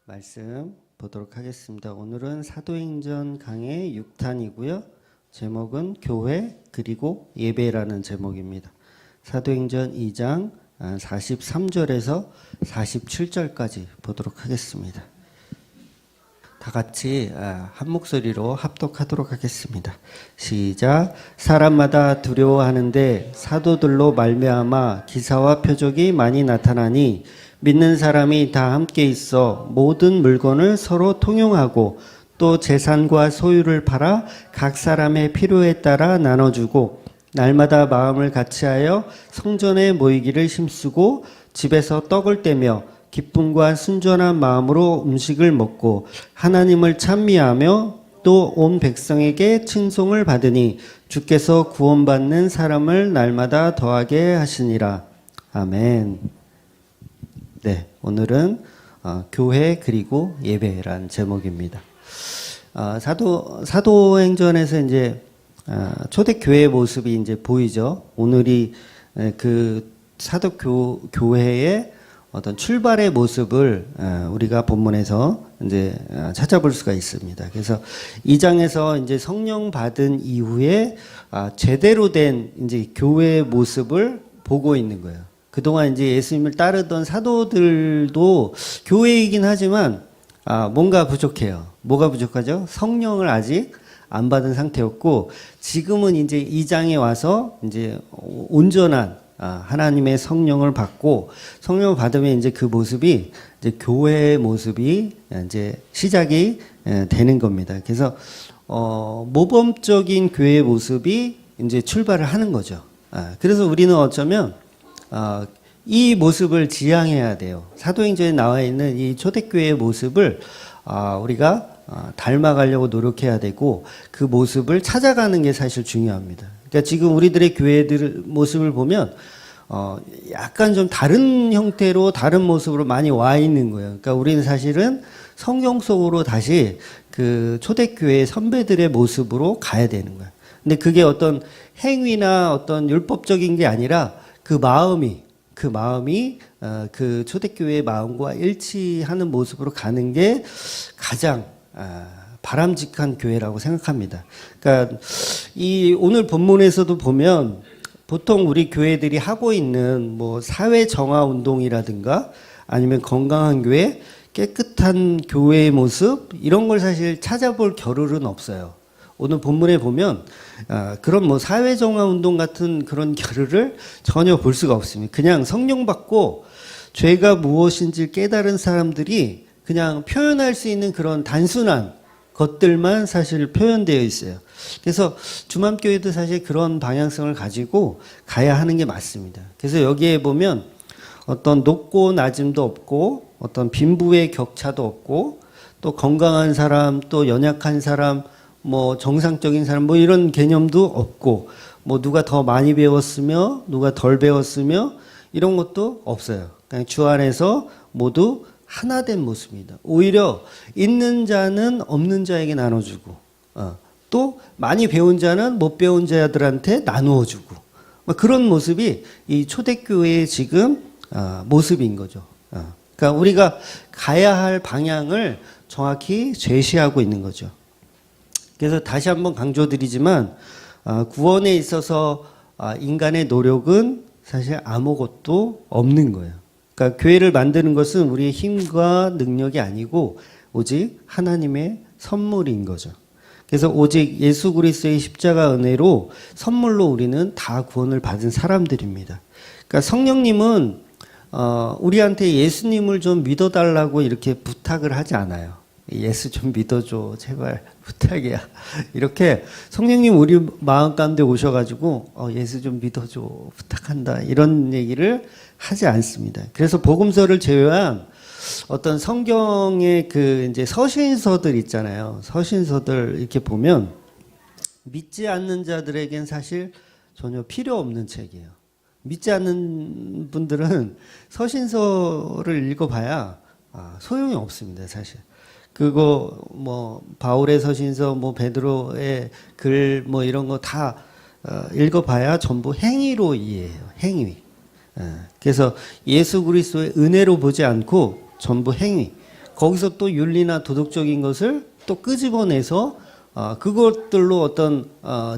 말씀 보도록 하겠습니다. 오늘은 사도행전 강의 6탄이고요. 제목은 교회 그리고 예배라는 제목입니다. 사도행전 2장 43절에서 47절까지 보도록 하겠습니다. 다 같이 한 목소리로 합독하도록 하겠습니다. 시작. 사람마다 두려워하는데 사도들로 말미암아 기사와 표적이 많이 나타나니 믿는 사람이 다 함께 있어 모든 물건을 서로 통용하고 또 재산과 소유를 팔아 각 사람의 필요에 따라 나눠주고 날마다 마음을 같이하여 성전에 모이기를 힘쓰고 집에서 떡을 떼며 기쁨과 순전한 마음으로 음식을 먹고 하나님을 찬미하며 또 온 백성에게 칭송을 받으니 주께서 구원받는 사람을 날마다 더하게 하시니라. 아멘. 네, 오늘은 교회 그리고 예배라는 제목입니다. 사도행전에서 이제 초대교회의 모습이 이제 보이죠. 오늘이 그 사도교회의 어떤 출발의 모습을 우리가 본문에서 이제 찾아볼 수가 있습니다. 그래서 이 장에서 이제 성령 받은 이후에 제대로 된 이제 교회의 모습을 보고 있는 거예요. 그동안 이제 예수님을 따르던 사도들도 교회이긴 하지만 뭔가 부족해요. 뭐가 부족하죠? 성령을 아직 안 받은 상태였고 지금은 이제 이 장에 와서 이제 온전한 하나님의 성령을 받고 성령을 받으면 이제 그 모습이 이제 교회의 모습이 이제 시작이 되는 겁니다. 그래서 모범적인 교회의 모습이 이제 출발을 하는 거죠. 그래서 우리는 어쩌면 이 모습을 지향해야 돼요. 사도행전에 나와 있는 이 초대교회의 모습을 우리가 닮아가려고 노력해야 되고 그 모습을 찾아가는 게 사실 중요합니다. 그러니까 지금 우리들의 교회들 모습을 보면 약간 좀 다른 형태로 다른 모습으로 많이 와 있는 거예요. 그러니까 우리는 사실은 성경 속으로 다시 그 초대교회 선배들의 모습으로 가야 되는 거예요. 근데 그게 어떤 행위나 어떤 율법적인 게 아니라 그 마음이 그 초대교회의 마음과 일치하는 모습으로 가는 게 가장 바람직한 교회라고 생각합니다. 그러니까 이 오늘 본문에서도 보면 보통 우리 교회들이 하고 있는 뭐 사회 정화 운동이라든가 아니면 건강한 교회, 깨끗한 교회의 모습 이런 걸 사실 찾아볼 겨를은 없어요. 오늘 본문에 보면 그런 뭐 사회 정화 운동 같은 그런 겨를을 전혀 볼 수가 없습니다. 그냥 성령 받고 죄가 무엇인지 깨달은 사람들이 그냥 표현할 수 있는 그런 단순한 것들만 사실 표현되어 있어요. 그래서 주맘교회도 사실 그런 방향성을 가지고 가야 하는 게 맞습니다. 그래서 여기에 보면 어떤 높고 낮음도 없고 어떤 빈부의 격차도 없고 또 건강한 사람 또 연약한 사람 뭐 정상적인 사람 뭐 이런 개념도 없고 뭐 누가 더 많이 배웠으며 누가 덜 배웠으며 이런 것도 없어요. 그냥 주 안에서 모두 하나된 모습입니다. 오히려 있는 자는 없는 자에게 나눠주고 또 많이 배운 자는 못 배운 자들한테 나누어주고 그런 모습이 이 초대교회의 지금 모습인 거죠. 그러니까 우리가 가야 할 방향을 정확히 제시하고 있는 거죠. 그래서 다시 한번 강조드리지만 구원에 있어서 인간의 노력은 사실 아무것도 없는 거예요. 그러니까 교회를 만드는 것은 우리의 힘과 능력이 아니고 오직 하나님의 선물인 거죠. 그래서 오직 예수 그리스도의 십자가 은혜로 선물로 우리는 다 구원을 받은 사람들입니다. 그러니까 성령님은 우리한테 예수님을 좀 믿어달라고 이렇게 부탁을 하지 않아요. 예수 좀 믿어줘 제발 부탁이야 이렇게 성령님 우리 마음 가운데 오셔가지고 예수 좀 믿어줘 부탁한다 이런 얘기를 하지 않습니다. 그래서 복음서를 제외한 어떤 성경의 그 이제 서신서들 있잖아요. 서신서들 이렇게 보면 믿지 않는 자들에겐 사실 전혀 필요 없는 책이에요. 믿지 않는 분들은 서신서를 읽어봐야 소용이 없습니다, 사실. 그거 뭐 바울의 서신서 뭐 베드로의 글 뭐 이런 거 다 읽어봐야 전부 행위로 이해해요. 행위. 그래서 예수 그리스도의 은혜로 보지 않고 전부 행위. 거기서 또 윤리나 도덕적인 것을 또 끄집어내서 그것들로 어떤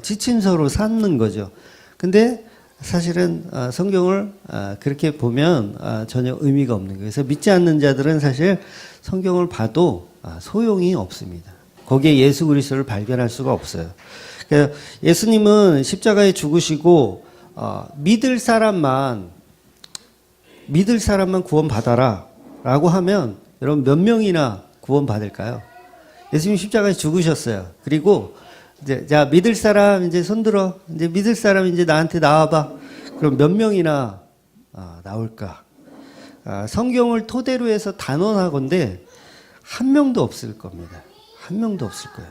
지침서로 삼는 거죠. 근데 사실은 성경을 그렇게 보면 전혀 의미가 없는 거예요. 그래서 믿지 않는 자들은 사실 성경을 봐도 소용이 없습니다. 거기에 예수 그리스도를 발견할 수가 없어요. 그러니까 예수님은 십자가에 죽으시고 믿을 사람만 구원받아라 라고 하면 여러분 몇 명이나 구원받을까요? 예수님 십자가에 죽으셨어요. 그리고 이제 자 믿을 사람 이제 손들어. 이제 믿을 사람 이제 나한테 나와봐. 그럼 몇 명이나 나올까? 성경을 토대로 해서 단언하건대 한 명도 없을 겁니다. 한 명도 없을 거예요.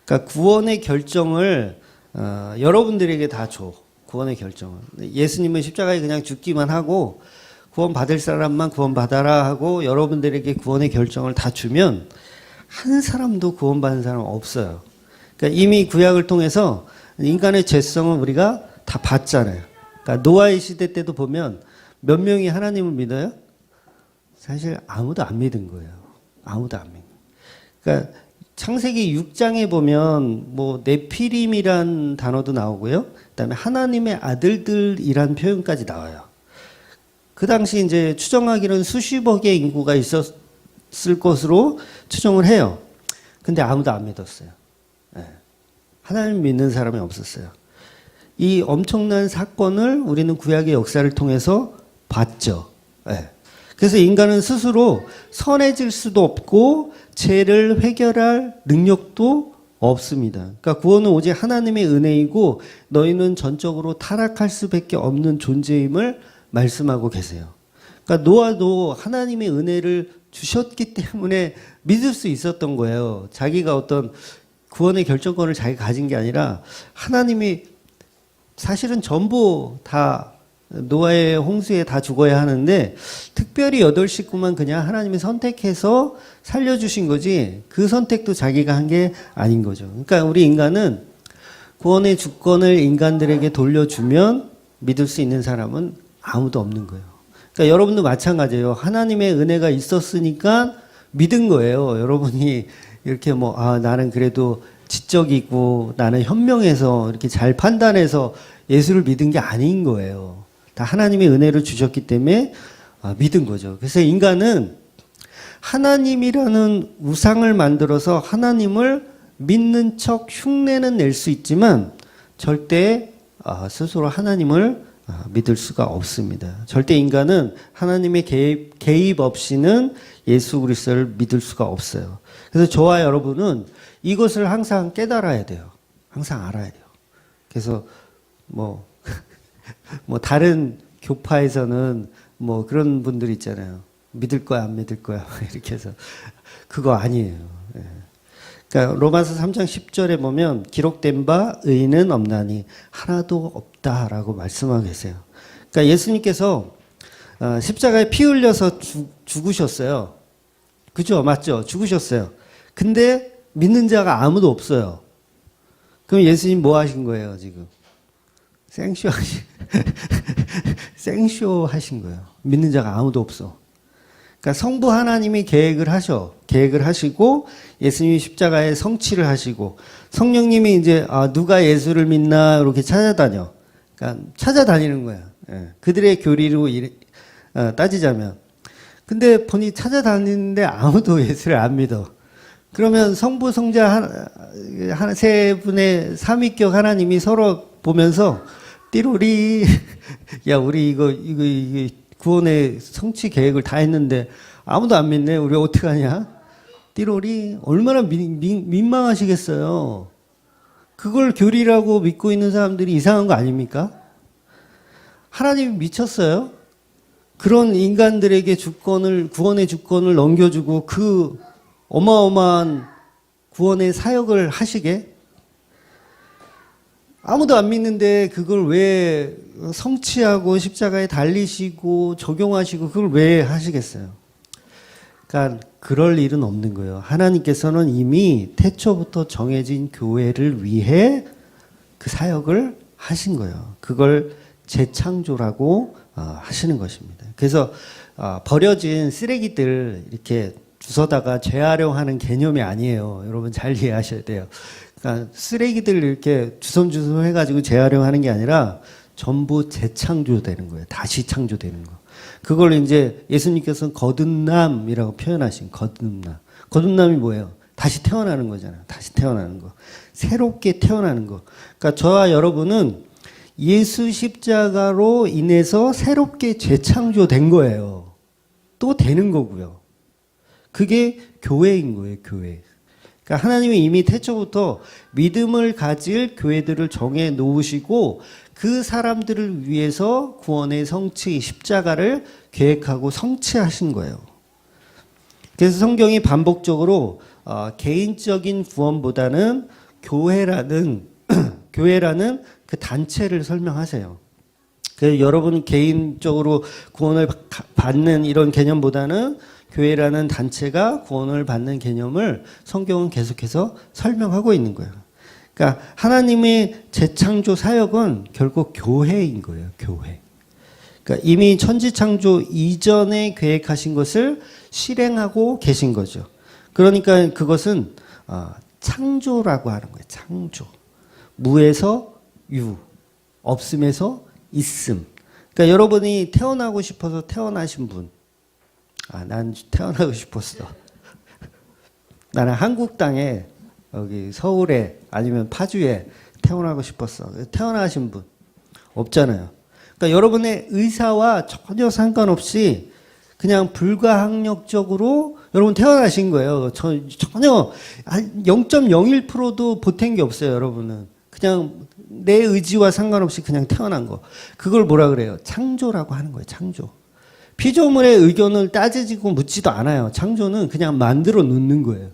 그러니까 구원의 결정을 여러분들에게 다 줘. 구원의 결정을. 예수님은 십자가에 그냥 죽기만 하고 구원받을 사람만 구원받아라 하고 여러분들에게 구원의 결정을 다 주면 한 사람도 구원받는 사람 없어요. 그러니까 이미 구약을 통해서 인간의 죄성은 우리가 다 봤잖아요. 그러니까 노아의 시대 때도 보면 몇 명이 하나님을 믿어요? 사실 아무도 안 믿은 거예요. 아무도 안 믿는. 그러니까 창세기 6장에 보면 뭐 네피림이란 단어도 나오고요. 그다음에 하나님의 아들들이란 표현까지 나와요. 그 당시 이제 추정하기는 수십억의 인구가 있었을 것으로 추정을 해요. 근데 아무도 안 믿었어요. 네. 하나님 믿는 사람이 없었어요. 이 엄청난 사건을 우리는 구약의 역사를 통해서 봤죠. 네. 그래서 인간은 스스로 선해질 수도 없고 죄를 해결할 능력도 없습니다. 그러니까 구원은 오직 하나님의 은혜이고 너희는 전적으로 타락할 수밖에 없는 존재임을 말씀하고 계세요. 그러니까 노아도 하나님의 은혜를 주셨기 때문에 믿을 수 있었던 거예요. 자기가 어떤 구원의 결정권을 자기가 가진 게 아니라 하나님이 사실은 전부 다 노아의 홍수에 다 죽어야 하는데 특별히 8식구만 그냥 하나님이 선택해서 살려주신 거지 그 선택도 자기가 한 게 아닌 거죠. 그러니까 우리 인간은 구원의 주권을 인간들에게 돌려주면 믿을 수 있는 사람은 아무도 없는 거예요. 그러니까 여러분도 마찬가지예요. 하나님의 은혜가 있었으니까 믿은 거예요. 여러분이 이렇게 나는 그래도 지적이고 나는 현명해서 이렇게 잘 판단해서 예수를 믿은 게 아닌 거예요. 다 하나님의 은혜를 주셨기 때문에 믿은 거죠. 그래서 인간은 하나님이라는 우상을 만들어서 하나님을 믿는 척 흉내는 낼 수 있지만 절대 스스로 하나님을 믿을 수가 없습니다. 절대 인간은 하나님의 개입 없이는 예수 그리스도를 믿을 수가 없어요. 그래서 저와 여러분은 이것을 항상 깨달아야 돼요. 항상 알아야 돼요. 그래서 다른 교파에서는 그런 분들 있잖아요. 믿을 거야, 안 믿을 거야. 이렇게 해서. 그거 아니에요. 그러니까 로마서 3장 10절에 보면 기록된 바 의인은 없나니 하나도 없다라고 말씀하고 계세요. 그러니까 예수님께서 십자가에 피 흘려서 죽으셨어요. 그죠? 맞죠? 죽으셨어요. 근데 믿는 자가 아무도 없어요. 그럼 예수님 뭐 하신 거예요, 지금? 생쇼 하신 거예요. 믿는 자가 아무도 없어. 그러니까 성부 하나님이 계획을 하시고 예수님이 십자가에 성취를 하시고 성령님이 이제 누가 예수를 믿나 이렇게 찾아다녀. 그러니까 찾아다니는 거야. 예. 그들의 교리로 따지자면. 근데 보니 찾아다니는데 아무도 예수를 안 믿어. 그러면 성부 성자 세 분의 삼위격 하나님이 서로 보면서 띠로리 야 우리 이거 구원의 성취 계획을 다 했는데 아무도 안 믿네. 우리 어떡하냐? 띠로리 얼마나 민망하시겠어요. 그걸 교리라고 믿고 있는 사람들이 이상한 거 아닙니까? 하나님이 미쳤어요. 그런 인간들에게 구원의 주권을 넘겨주고 그 어마어마한 구원의 사역을 하시게? 아무도 안 믿는데 그걸 왜 성취하고 십자가에 달리시고 적용하시고 그걸 왜 하시겠어요? 그러니까 그럴 일은 없는 거예요. 하나님께서는 이미 태초부터 정해진 교회를 위해 그 사역을 하신 거예요. 그걸 재창조라고 하시는 것입니다. 그래서 버려진 쓰레기들 이렇게 주워다가 재활용하는 개념이 아니에요. 여러분 잘 이해하셔야 돼요. 그러니까 쓰레기들 이렇게 주섬주섬 해가지고 재활용하는 게 아니라 전부 재창조되는 거예요. 다시 창조되는 거. 그걸 이제 예수님께서는 거듭남이라고 표현하신 거듭남. 거듭남이 뭐예요? 다시 태어나는 거잖아요. 다시 태어나는 거. 새롭게 태어나는 거. 그러니까 저와 여러분은 예수 십자가로 인해서 새롭게 재창조된 거예요. 또 되는 거고요. 그게 교회인 거예요, 교회. 그러니까 하나님이 이미 태초부터 믿음을 가질 교회들을 정해 놓으시고 그 사람들을 위해서 구원의 성취, 십자가를 계획하고 성취하신 거예요. 그래서 성경이 반복적으로 개인적인 구원보다는 교회라는 그 단체를 설명하세요. 그래서 여러분 개인적으로 구원을 받는 이런 개념보다는 교회라는 단체가 구원을 받는 개념을 성경은 계속해서 설명하고 있는 거예요. 그러니까 하나님의 재창조 사역은 결국 교회인 거예요. 교회. 그러니까 이미 천지창조 이전에 계획하신 것을 실행하고 계신 거죠. 그러니까 그것은 창조라고 하는 거예요. 창조. 무에서 유, 없음에서 있음. 그러니까 여러분이 태어나고 싶어서 태어나신 분. 난 태어나고 싶었어. 나는 한국 땅에 여기 서울에 아니면 파주에 태어나고 싶었어. 태어나신 분 없잖아요. 그러니까 여러분의 의사와 전혀 상관없이 그냥 불가항력적으로 여러분 태어나신 거예요. 전혀 0.01%도 보탠 게 없어요. 여러분은 그냥 내 의지와 상관없이 그냥 태어난 거. 그걸 뭐라 그래요? 창조라고 하는 거예요. 창조. 피조물의 의견을 따지고 묻지도 않아요. 창조는 그냥 만들어 놓는 거예요.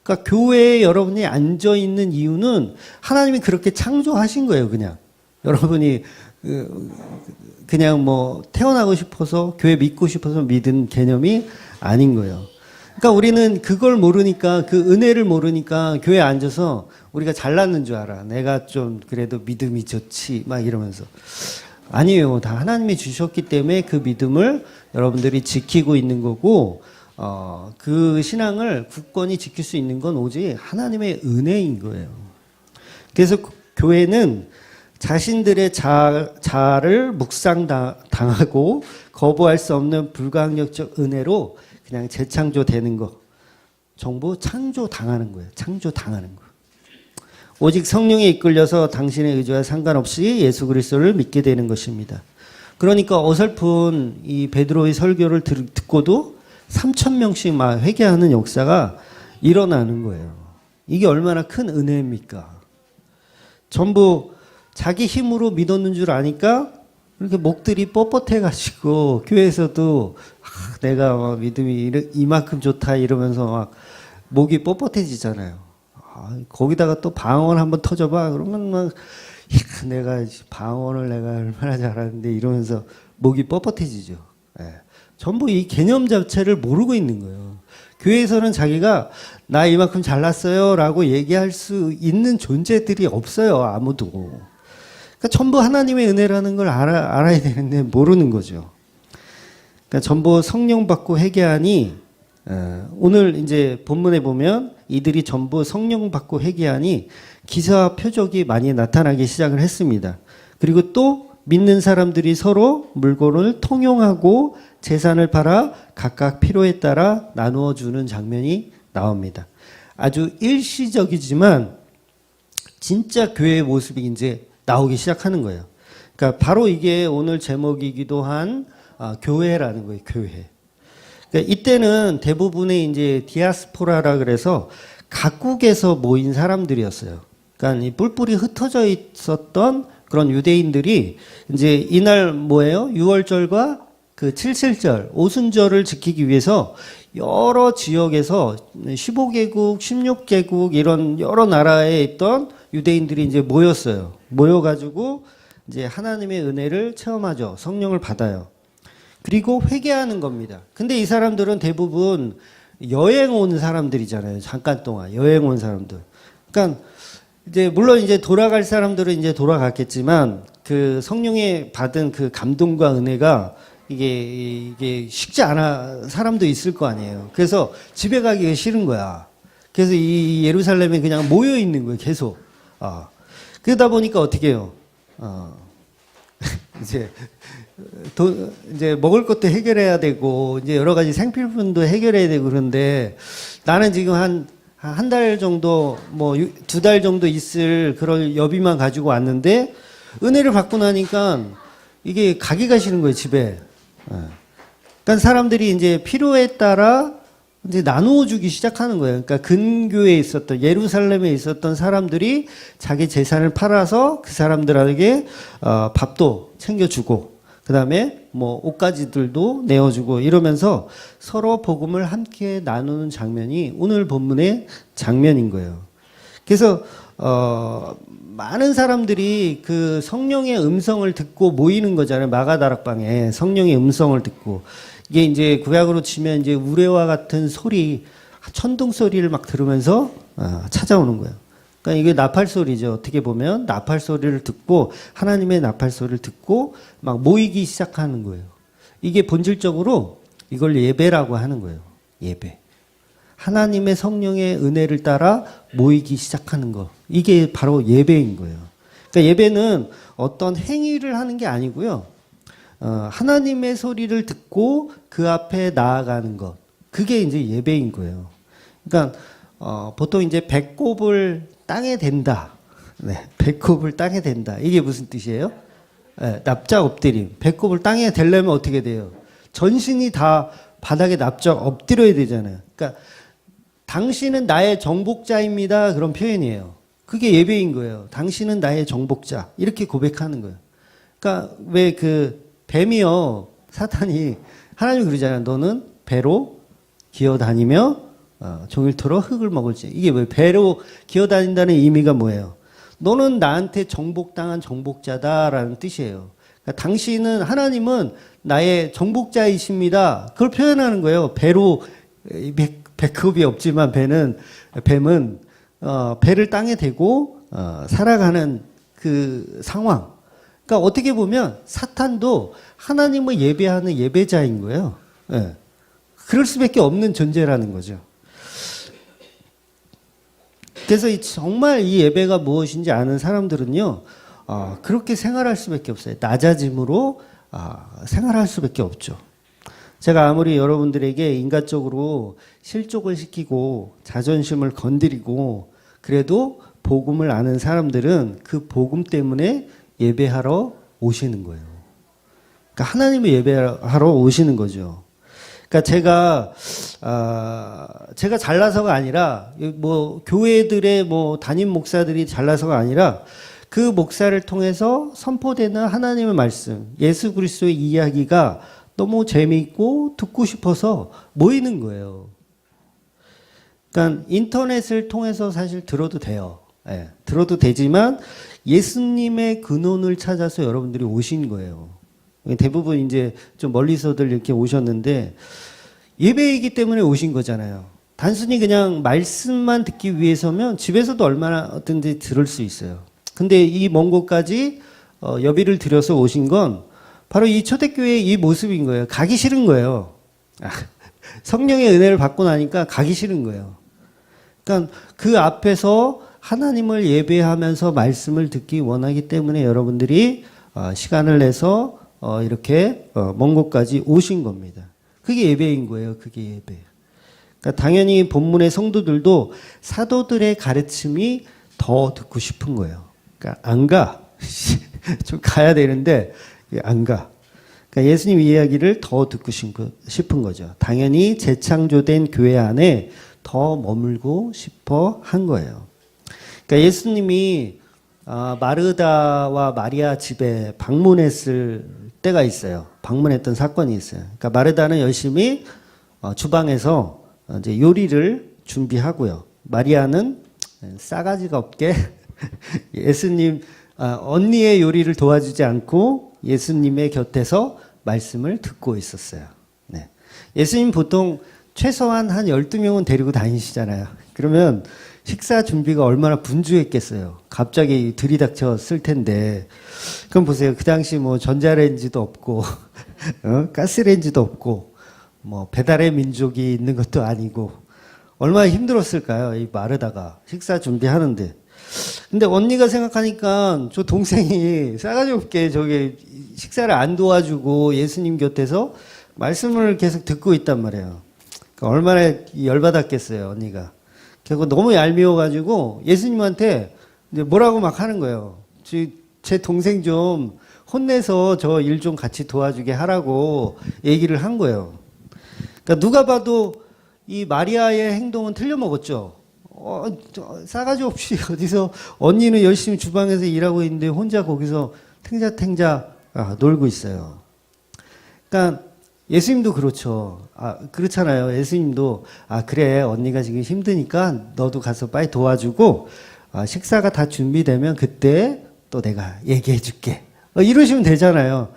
그러니까 교회에 여러분이 앉아 있는 이유는 하나님이 그렇게 창조하신 거예요. 그냥 여러분이 그냥 뭐 태어나고 싶어서 교회 믿고 싶어서 믿은 개념이 아닌 거예요. 그러니까 우리는 그걸 모르니까 그 은혜를 모르니까 교회에 앉아서 우리가 잘났는 줄 알아. 내가 좀 그래도 믿음이 좋지 막 이러면서. 아니에요. 다 하나님이 주셨기 때문에 그 믿음을 여러분들이 지키고 있는 거고 그 신앙을 굳건히 지킬 수 있는 건 오직 하나님의 은혜인 거예요. 그래서 교회는 자신들의 자아를 묵상당하고 거부할 수 없는 불가항력적 은혜로 그냥 재창조되는 거. 전부 창조당하는 거예요. 창조당하는 거. 오직 성령에 이끌려서 당신의 의지와 상관없이 예수 그리스도를 믿게 되는 것입니다. 그러니까 어설픈 이 베드로의 설교를 듣고도 3,000명씩 막 회개하는 역사가 일어나는 거예요. 이게 얼마나 큰 은혜입니까? 전부 자기 힘으로 믿었는 줄 아니까 이렇게 목들이 뻣뻣해가지고 교회에서도 내가 막 믿음이 이만큼 좋다 이러면서 막 목이 뻣뻣해지잖아요. 거기다가 또 방언 한번 터져봐 그러면 막 내가 방언을 내가 얼마나 잘하는데 이러면서 목이 뻣뻣해지죠. 전부 이 개념 자체를 모르고 있는 거예요. 교회에서는 자기가 나 이만큼 잘났어요 라고 얘기할 수 있는 존재들이 없어요. 아무도. 그러니까 전부 하나님의 은혜라는 걸 알아야 되는데 모르는 거죠. 그러니까 전부 성령 받고 회개하니 오늘 이제 본문에 보면 이들이 전부 성령 받고 회개하니 기사와 표적이 많이 나타나기 시작을 했습니다. 그리고 또 믿는 사람들이 서로 물건을 통용하고 재산을 팔아 각각 필요에 따라 나누어 주는 장면이 나옵니다. 아주 일시적이지만 진짜 교회의 모습이 이제 나오기 시작하는 거예요. 그러니까 바로 이게 오늘 제목이기도 한 교회라는 거예요. 교회. 그러니까 이때는 대부분의 이제 디아스포라라 그래서 각국에서 모인 사람들이었어요. 그러니까 이 뿔뿔이 흩어져 있었던 그런 유대인들이 이제 이날 뭐예요? 6월절과 그 7.7절, 오순절을 지키기 위해서 여러 지역에서 15개국, 16개국 이런 여러 나라에 있던 유대인들이 이제 모였어요. 모여가지고 이제 하나님의 은혜를 체험하죠. 성령을 받아요. 그리고 회개하는 겁니다. 근데 이 사람들은 대부분 여행 온 사람들이잖아요. 잠깐 동안 여행 온 사람들. 그러니까 이제 물론 이제 돌아갈 사람들은 이제 돌아갔겠지만 그 성령에 받은 그 감동과 은혜가 이게 쉽지 않아 사람도 있을 거 아니에요. 그래서 집에 가기가 싫은 거야. 그래서 이 예루살렘에 그냥 모여 있는 거예요, 계속. 그러다 보니까 어떻게 해요? 이제 이제 먹을 것도 해결해야 되고 이제 여러 가지 생필품도 해결해야 되고 그런데 나는 지금 한 달 정도 뭐 2달 정도 있을 그런 여비만 가지고 왔는데 은혜를 받고 나니까 이게 가기가 싫은 거예요, 집에. 그러니까 사람들이 이제 필요에 따라 이제 나누어 주기 시작하는 거예요. 그러니까 근교에 있었던 예루살렘에 있었던 사람들이 자기 재산을 팔아서 그 사람들에게 밥도 챙겨주고 그다음에 뭐 옷가지들도 내어주고 이러면서 서로 복음을 함께 나누는 장면이 오늘 본문의 장면인 거예요. 그래서 많은 사람들이 그 성령의 음성을 듣고 모이는 거잖아요. 마가다락방에 성령의 음성을 듣고 이게 이제 구약으로 치면 이제 우레와 같은 소리, 천둥 소리를 막 들으면서 찾아오는 거예요. 그러니까 이게 나팔 소리죠. 어떻게 보면 나팔 소리를 듣고 하나님의 나팔 소리를 듣고 막 모이기 시작하는 거예요. 이게 본질적으로 이걸 예배라고 하는 거예요. 예배. 하나님의 성령의 은혜를 따라 모이기 시작하는 거. 이게 바로 예배인 거예요. 그러니까 예배는 어떤 행위를 하는 게 아니고요. 하나님의 소리를 듣고 그 앞에 나아가는 것. 그게 이제 예배인 거예요. 그러니까 보통 이제 배꼽을 땅에 댄다. 네, 배꼽을 땅에 댄다. 이게 무슨 뜻이에요? 네, 납작 엎드림. 배꼽을 땅에 대려면 어떻게 돼요? 전신이 다 바닥에 납작 엎드려야 되잖아요. 그러니까 당신은 나의 정복자입니다. 그런 표현이에요. 그게 예배인 거예요. 당신은 나의 정복자. 이렇게 고백하는 거예요. 그러니까 왜 그 뱀이요. 사탄이 하나님이 그러잖아요. 너는 배로 기어다니며 종일토록 흙을 먹을지. 이게 왜 배로 기어다닌다는 의미가 뭐예요? 너는 나한테 정복당한 정복자다라는 뜻이에요. 그러니까 당신은 하나님은 나의 정복자이십니다. 그걸 표현하는 거예요. 배로 배꼽이 없지만 뱀은 배를 땅에 대고 살아가는 그 상황. 그러니까 어떻게 보면 사탄도 하나님을 예배하는 예배자인 거예요. 네. 그럴 수밖에 없는 존재라는 거죠. 그래서 정말 이 예배가 무엇인지 아는 사람들은요, 그렇게 생활할 수밖에 없어요. 낮아짐으로 생활할 수밖에 없죠. 제가 아무리 여러분들에게 인간적으로 실족을 시키고 자존심을 건드리고 그래도 복음을 아는 사람들은 그 복음 때문에 예배하러 오시는 거예요. 그러니까 하나님을 예배하러 오시는 거죠. 그러니까 제가 잘나서가 아니라 뭐 교회들의 뭐 담임 목사들이 잘나서가 아니라 그 목사를 통해서 선포되는 하나님의 말씀, 예수 그리스도의 이야기가 너무 재미있고 듣고 싶어서 모이는 거예요. 그러니까 인터넷을 통해서 사실 들어도 돼요. 네, 들어도 되지만 예수님의 근원을 찾아서 여러분들이 오신 거예요. 대부분 이제 좀 멀리서들 이렇게 오셨는데 예배이기 때문에 오신 거잖아요. 단순히 그냥 말씀만 듣기 위해서면 집에서도 얼마나든지 들을 수 있어요. 근데 이 먼 곳까지 여비를 들여서 오신 건 바로 이 초대교회의 이 모습인 거예요. 가기 싫은 거예요. 성령의 은혜를 받고 나니까 가기 싫은 거예요. 그러니까 그 앞에서 하나님을 예배하면서 말씀을 듣기 원하기 때문에 여러분들이 시간을 내서 이렇게 먼 곳까지 오신 겁니다. 그게 예배인 거예요. 그게 예배. 그러니까 당연히 본문의 성도들도 사도들의 가르침이 더 듣고 싶은 거예요. 그러니까 안 가. 좀 가야 되는데 안 가. 그러니까 예수님 이야기를 더 듣고 싶은 거죠. 당연히 재창조된 교회 안에 더 머물고 싶어 한 거예요. 그러니까 예수님이 마르다와 마리아 집에 방문했을 때가 있어요. 방문했던 사건이 있어요. 그러니까 마르다는 열심히 주방에서 이제 요리를 준비하고요. 마리아는 싸가지가 없게 예수님 언니의 요리를 도와주지 않고 예수님의 곁에서 말씀을 듣고 있었어요. 네. 예수님 보통 최소한 한 12명은 데리고 다니시잖아요. 그러면 식사 준비가 얼마나 분주했겠어요. 갑자기 들이닥쳤을 텐데. 그럼 보세요. 그 당시 뭐 전자레인지도 없고 가스레인지도 없고 뭐 배달의 민족이 있는 것도 아니고 얼마나 힘들었을까요? 이 마르다가 식사 준비하는데. 근데 언니가 생각하니까 저 동생이 싸가지 없게 저기 식사를 안 도와주고 예수님 곁에서 말씀을 계속 듣고 있단 말이에요. 그러니까 얼마나 열받았겠어요, 언니가. 결국 너무 얄미워가지고 예수님한테 이제 뭐라고 막 하는 거예요. 제 동생 좀 혼내서 저 일 좀 같이 도와주게 하라고 얘기를 한 거예요. 그러니까 누가 봐도 이 마리아의 행동은 틀려먹었죠. 싸가지 없이 어디서 언니는 열심히 주방에서 일하고 있는데 혼자 거기서 탱자탱자 놀고 있어요. 그러니까 예수님도 그렇죠. 그렇잖아요. 예수님도 그래 언니가 지금 힘드니까 너도 가서 빨리 도와주고 식사가 다 준비되면 그때 또 내가 얘기해 줄게. 이러시면 되잖아요.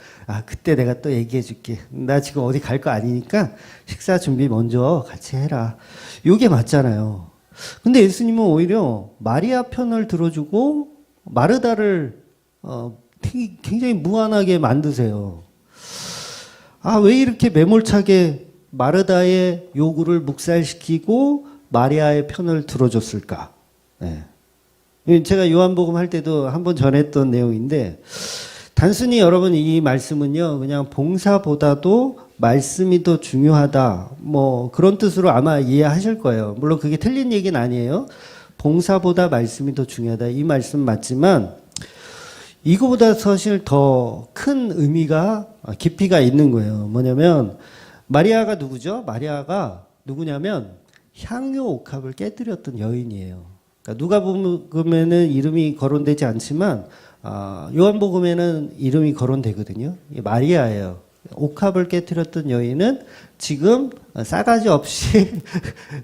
그때 내가 또 얘기해 줄게. 나 지금 어디 갈 거 아니니까 식사 준비 먼저 같이 해라. 요게 맞잖아요. 근데 예수님은 오히려 마리아 편을 들어주고 마르다를 굉장히 무안하게 만드세요. 왜 이렇게 매몰차게 마르다의 요구를 묵살시키고 마리아의 편을 들어줬을까? 네. 제가 요한복음 할 때도 한번 전했던 내용인데 단순히 여러분 이 말씀은요 그냥 봉사보다도 말씀이 더 중요하다 뭐 그런 뜻으로 아마 이해하실 거예요. 물론 그게 틀린 얘기는 아니에요. 봉사보다 말씀이 더 중요하다 이 말씀 맞지만 이거보다 사실 더 큰 의미가 깊이가 있는 거예요. 뭐냐면 마리아가 누구죠? 마리아가 누구냐면 향유 옥합을 깨뜨렸던 여인이에요. 그러니까 누가복음에는 이름이 거론되지 않지만 요한복음에는 이름이 거론되거든요. 마리아예요. 옥합을 깨뜨렸던 여인은 지금 싸가지 없이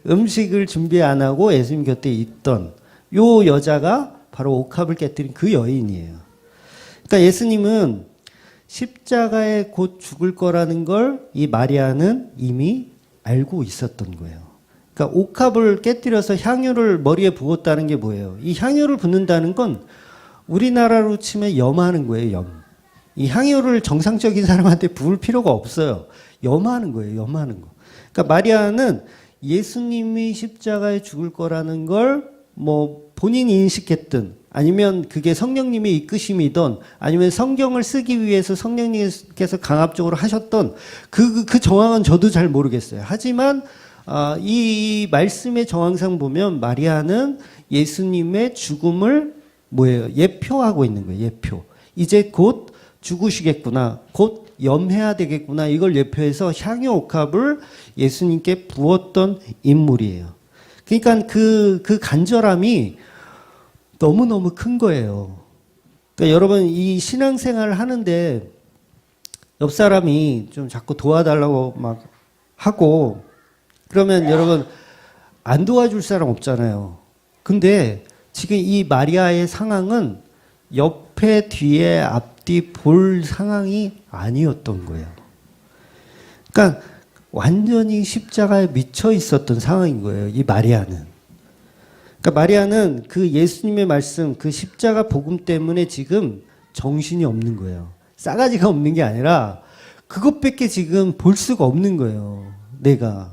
음식을 준비 안 하고 예수님 곁에 있던 요 여자가 바로 옥합을 깨뜨린 그 여인이에요. 그러니까 예수님은 십자가에 곧 죽을 거라는 걸 이 마리아는 이미 알고 있었던 거예요. 그러니까 옥합을 깨뜨려서 향유를 머리에 부었다는 게 뭐예요? 이 향유를 붓는다는 건 우리나라로 치면 염하는 거예요, 염. 이 향유를 정상적인 사람한테 부을 필요가 없어요. 염하는 거예요, 염하는 거. 그러니까 마리아는 예수님이 십자가에 죽을 거라는 걸 뭐 본인이 인식했든 아니면 그게 성령님의 이끄심이든 아니면 성경을 쓰기 위해서 성령님께서 강압적으로 하셨던 그 정황은 저도 잘 모르겠어요. 하지만 이 말씀의 정황상 보면 마리아는 예수님의 죽음을 뭐예요? 예표하고 있는 거예요. 예표. 이제 곧 죽으시겠구나. 곧 염해야 되겠구나. 이걸 예표해서 향유 옥합을 예수님께 부었던 인물이에요. 그러니까 그 간절함이 너무너무 큰 거예요. 그러니까 여러분 이 신앙생활을 하는데 옆 사람이 좀 자꾸 도와달라고 막 하고 그러면 여러분 안 도와줄 사람 없잖아요. 근데 지금 이 마리아의 상황은 옆에 뒤에 앞뒤 볼 상황이 아니었던 거예요. 그러니까 완전히 십자가에 미쳐 있었던 상황인 거예요. 이 마리아는. 그러니까 마리아는 그 예수님의 말씀, 그 십자가 복음 때문에 지금 정신이 없는 거예요. 싸가지가 없는 게 아니라 그것밖에 지금 볼 수가 없는 거예요. 내가.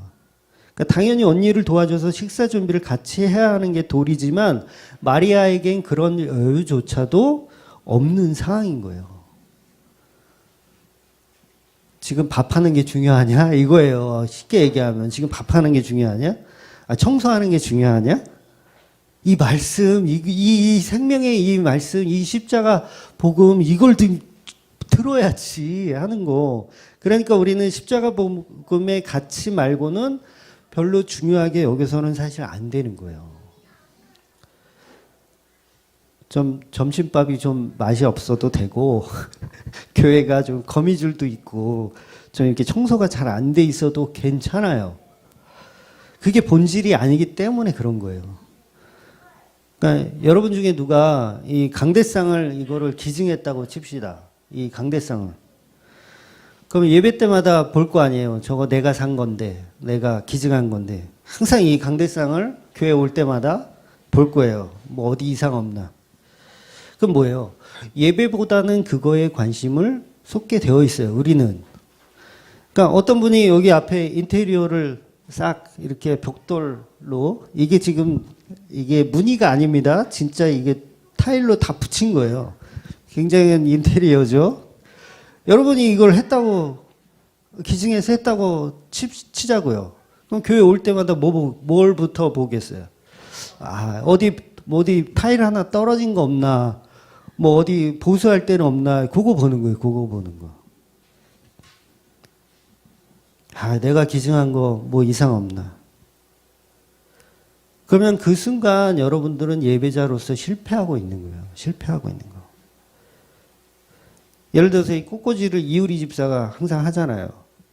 그러니까 당연히 언니를 도와줘서 식사 준비를 같이 해야 하는 게 도리지만 마리아에겐 그런 여유조차도 없는 상황인 거예요. 지금 밥하는 게 중요하냐? 이거예요. 쉽게 얘기하면 지금 밥하는 게 중요하냐? 청소하는 게 중요하냐? 이 말씀, 이 생명의 이 말씀, 이 십자가 복음 이걸 들어야지 하는 거. 그러니까 우리는 십자가 복음의 가치 말고는 별로 중요하게 여기서는 사실 안 되는 거예요. 좀 점심밥이 좀 맛이 없어도 되고 교회가 좀 거미줄도 있고 좀 이렇게 청소가 잘 안 돼 있어도 괜찮아요. 그게 본질이 아니기 때문에 그런 거예요. 그러니까 여러분 중에 누가 이 강대상을 이거를 기증했다고 칩시다. 이 강대상을. 그럼 예배 때마다 볼 거 아니에요. 저거 내가 산 건데, 내가 기증한 건데. 항상 이 강대상을 교회 올 때마다 볼 거예요. 뭐 어디 이상 없나. 그럼 뭐예요? 예배보다는 그거에 관심을 쏟게 되어 있어요. 우리는. 그러니까 어떤 분이 여기 앞에 인테리어를 싹 이렇게 벽돌로 이게 지금 이게 무늬가 아닙니다. 진짜 이게 타일로 다 붙인 거예요. 굉장한 인테리어죠. 여러분이 이걸 했다고 기증해서 했다고 치자고요. 그럼 교회 올 때마다 뭘부터 보겠어요? 아, 어디 타일 하나 떨어진 거 없나? 뭐 어디 보수할 데는 없나? 그거 보는 거예요. 그거 보는 거. 아, 내가 기증한 거 뭐 이상 없나? 그러면 그 순간 여러분들은 예배자로서 실패하고 있는 거예요. 실패하고 있는 거. 예를 들어서 이 꽃꽂이를 이유리 집사가 항상 하잖아요.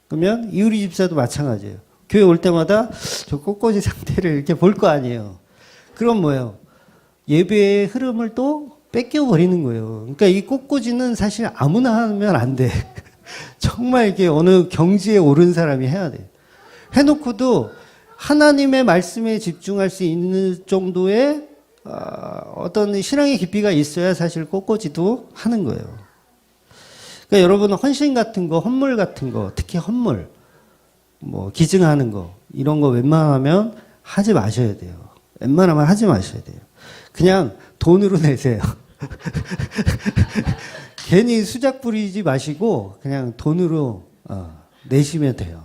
그러면 이유리 집사도 마찬가지예요. 교회 올 때마다 저 꽃꽂이 상태를 이렇게 볼 거 아니에요. 그럼 뭐예요? 예배의 흐름을 또 뺏겨버리는 거예요. 그러니까 이 꽃꽂이는 사실 아무나 하면 안 돼. 정말 이게 어느 경지에 오른 사람이 해야 돼. 해놓고도 하나님의 말씀에 집중할 수 있는 정도의 어떤 신앙의 깊이가 있어야 사실 꽃꽂이도 하는 거예요. 그러니까 여러분 헌신 같은 거, 헌물 같은 거, 특히 헌물, 뭐 기증하는 거 이런 거 웬만하면 하지 마셔야 돼요. 웬만하면 하지 마셔야 돼요. 그냥 돈으로 내세요. 괜히 수작 부리지 마시고 그냥 돈으로 내시면 돼요.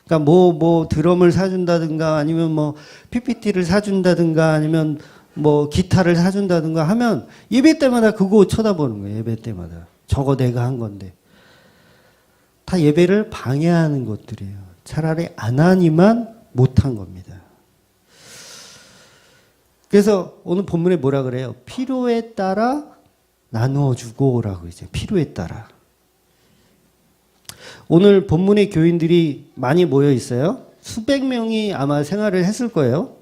그러니까 뭐 드럼을 사준다든가 아니면 뭐 PPT를 사준다든가 아니면 뭐 기타를 사준다든가 하면 예배 때마다 그거 쳐다보는 거예요. 예배 때마다. 저거 내가 한 건데. 다 예배를 방해하는 것들이에요. 차라리 안 하니만 못한 겁니다. 그래서 오늘 본문에 뭐라 그래요? 필요에 따라 나누어 주고라고 이제 필요에 따라. 오늘 본문의 교인들이 많이 모여 있어요. 수백 명이 아마 생활을 했을 거예요.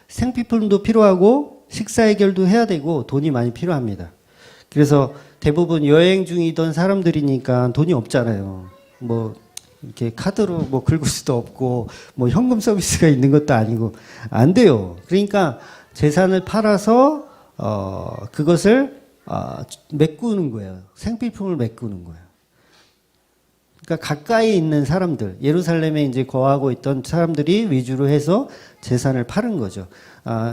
생필품도 필요하고 식사 해결도 해야 되고 돈이 많이 필요합니다. 그래서 대부분 여행 중이던 사람들이니까 돈이 없잖아요. 뭐 이렇게 카드로 뭐 긁을 수도 없고 뭐 현금 서비스가 있는 것도 아니고 안 돼요. 그러니까 재산을 팔아서 그것을 메꾸는 거예요. 생필품을 메꾸는 거예요. 그러니까 가까이 있는 사람들, 예루살렘에 이제 거하고 있던 사람들이 위주로 해서 재산을 파는 거죠.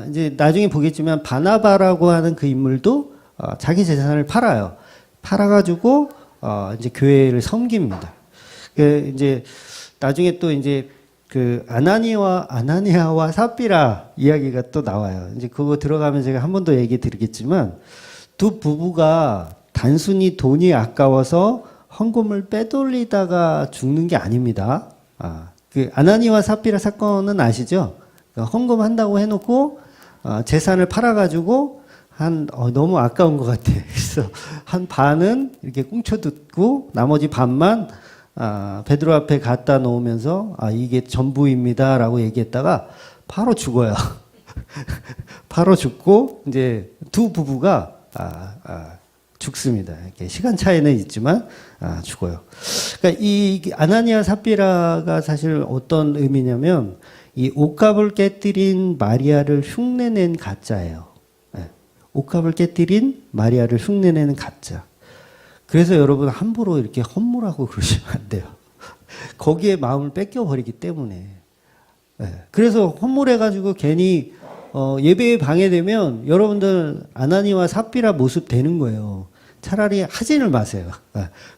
이제 나중에 보겠지만 바나바라고 하는 그 인물도 자기 재산을 팔아요. 팔아가지고 이제 교회를 섬깁니다. 그 이제 나중에 또 이제 그 아나니아와 삽비라 이야기가 또 나와요. 이제 그거 들어가면 제가 한 번 더 얘기 드리겠지만 두 부부가 단순히 돈이 아까워서 헌금을 빼돌리다가 죽는 게 아닙니다. 그 아나니아와 삽비라 사건은 아시죠? 그러니까 헌금한다고 해놓고 재산을 팔아가지고 너무 아까운 것 같아. 그래서 한 반은 이렇게 꽁쳐두고 나머지 반만 베드로 앞에 갖다 놓으면서 이게 전부입니다라고 얘기했다가 바로 죽어요. 바로 죽고 이제 두 부부가 죽습니다. 이렇게 시간 차이는 있지만 죽어요. 그러니까 이 아나니아 삽비라가 사실 어떤 의미냐면 이 옷값을 깨뜨린 마리아를 흉내낸 가짜예요. 네. 옷값을 깨뜨린 마리아를 흉내내는 가짜. 그래서 여러분 함부로 이렇게 헌물하고 그러시면 안 돼요. 거기에 마음을 뺏겨버리기 때문에. 네. 그래서 헌물해가지고 괜히 예배에 방해되면 여러분들 아나니와 삽비라 모습 되는 거예요. 차라리 하지를 마세요.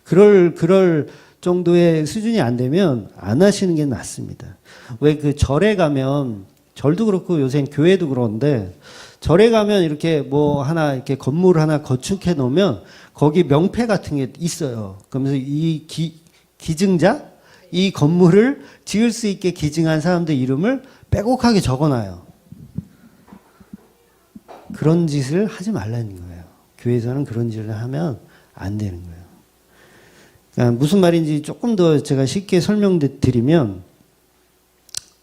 그럴 정도의 수준이 안 되면 안 하시는 게 낫습니다. 왜 그 절에 가면, 절도 그렇고 요새 교회도 그런데, 절에 가면 이렇게 뭐 하나, 이렇게 건물 하나 건축해 놓으면 거기 명패 같은 게 있어요. 그러면서 이 기증자? 이 건물을 지을 수 있게 기증한 사람들 이름을 빼곡하게 적어 놔요. 그런 짓을 하지 말라는 거예요. 교회에서는 그런 짓을 하면 안 되는 거예요. 그러니까 무슨 말인지 조금 더 제가 쉽게 설명드리면,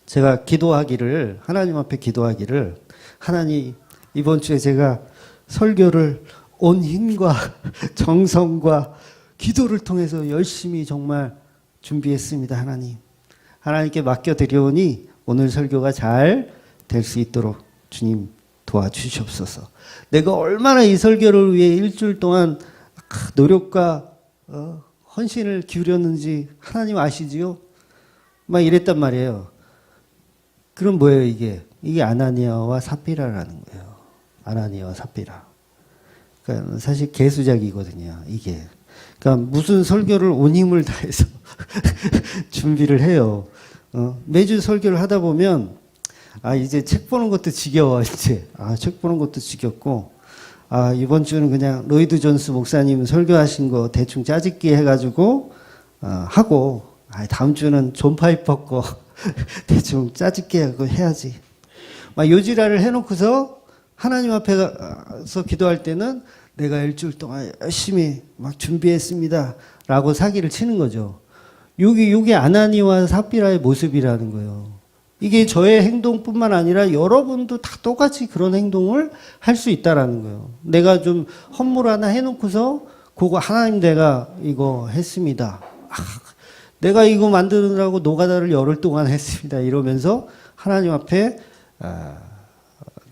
제가 기도하기를, 하나님 앞에 기도하기를, 하나님, 이번 주에 제가 설교를 온 힘과 정성과 기도를 통해서 열심히 정말 준비했습니다. 하나님께 맡겨드리오니 오늘 설교가 잘 될 수 있도록 주님 도와주시옵소서. 내가 얼마나 이 설교를 위해 일주일 동안 노력과 헌신을 기울였는지 하나님 아시지요? 막 이랬단 말이에요. 그럼 뭐예요, 이게? 이게 아나니아와 삽비라라는 거예요. 아나니아와 삽비라. 그러니까 사실 개수작이거든요, 이게. 그러니까 무슨 설교를 온 힘을 다해서 준비를 해요. 매주 설교를 하다 보면, 이제 책 보는 것도 지겨워, 이제. 책 보는 것도 지겹고, 이번 주는 그냥 로이드 존스 목사님 설교하신 거 대충 짜집기 해가지고, 하고, 다음 주는 존 파이퍼 거 대충 짜집기 하고 해야지. 막 요지라를 해놓고서 하나님 앞에 가서 기도할 때는 내가 일주일 동안 열심히 막 준비했습니다. 라고 사기를 치는 거죠. 요게 아나니와 삽비라의 모습이라는 거예요. 이게 저의 행동뿐만 아니라 여러분도 다 똑같이 그런 행동을 할 수 있다라는 거예요. 내가 좀 헌물 하나 해놓고서 그거 하나님 내가 이거 했습니다. 내가 이거 만드느라고 노가다를 열흘 동안 했습니다. 이러면서 하나님 앞에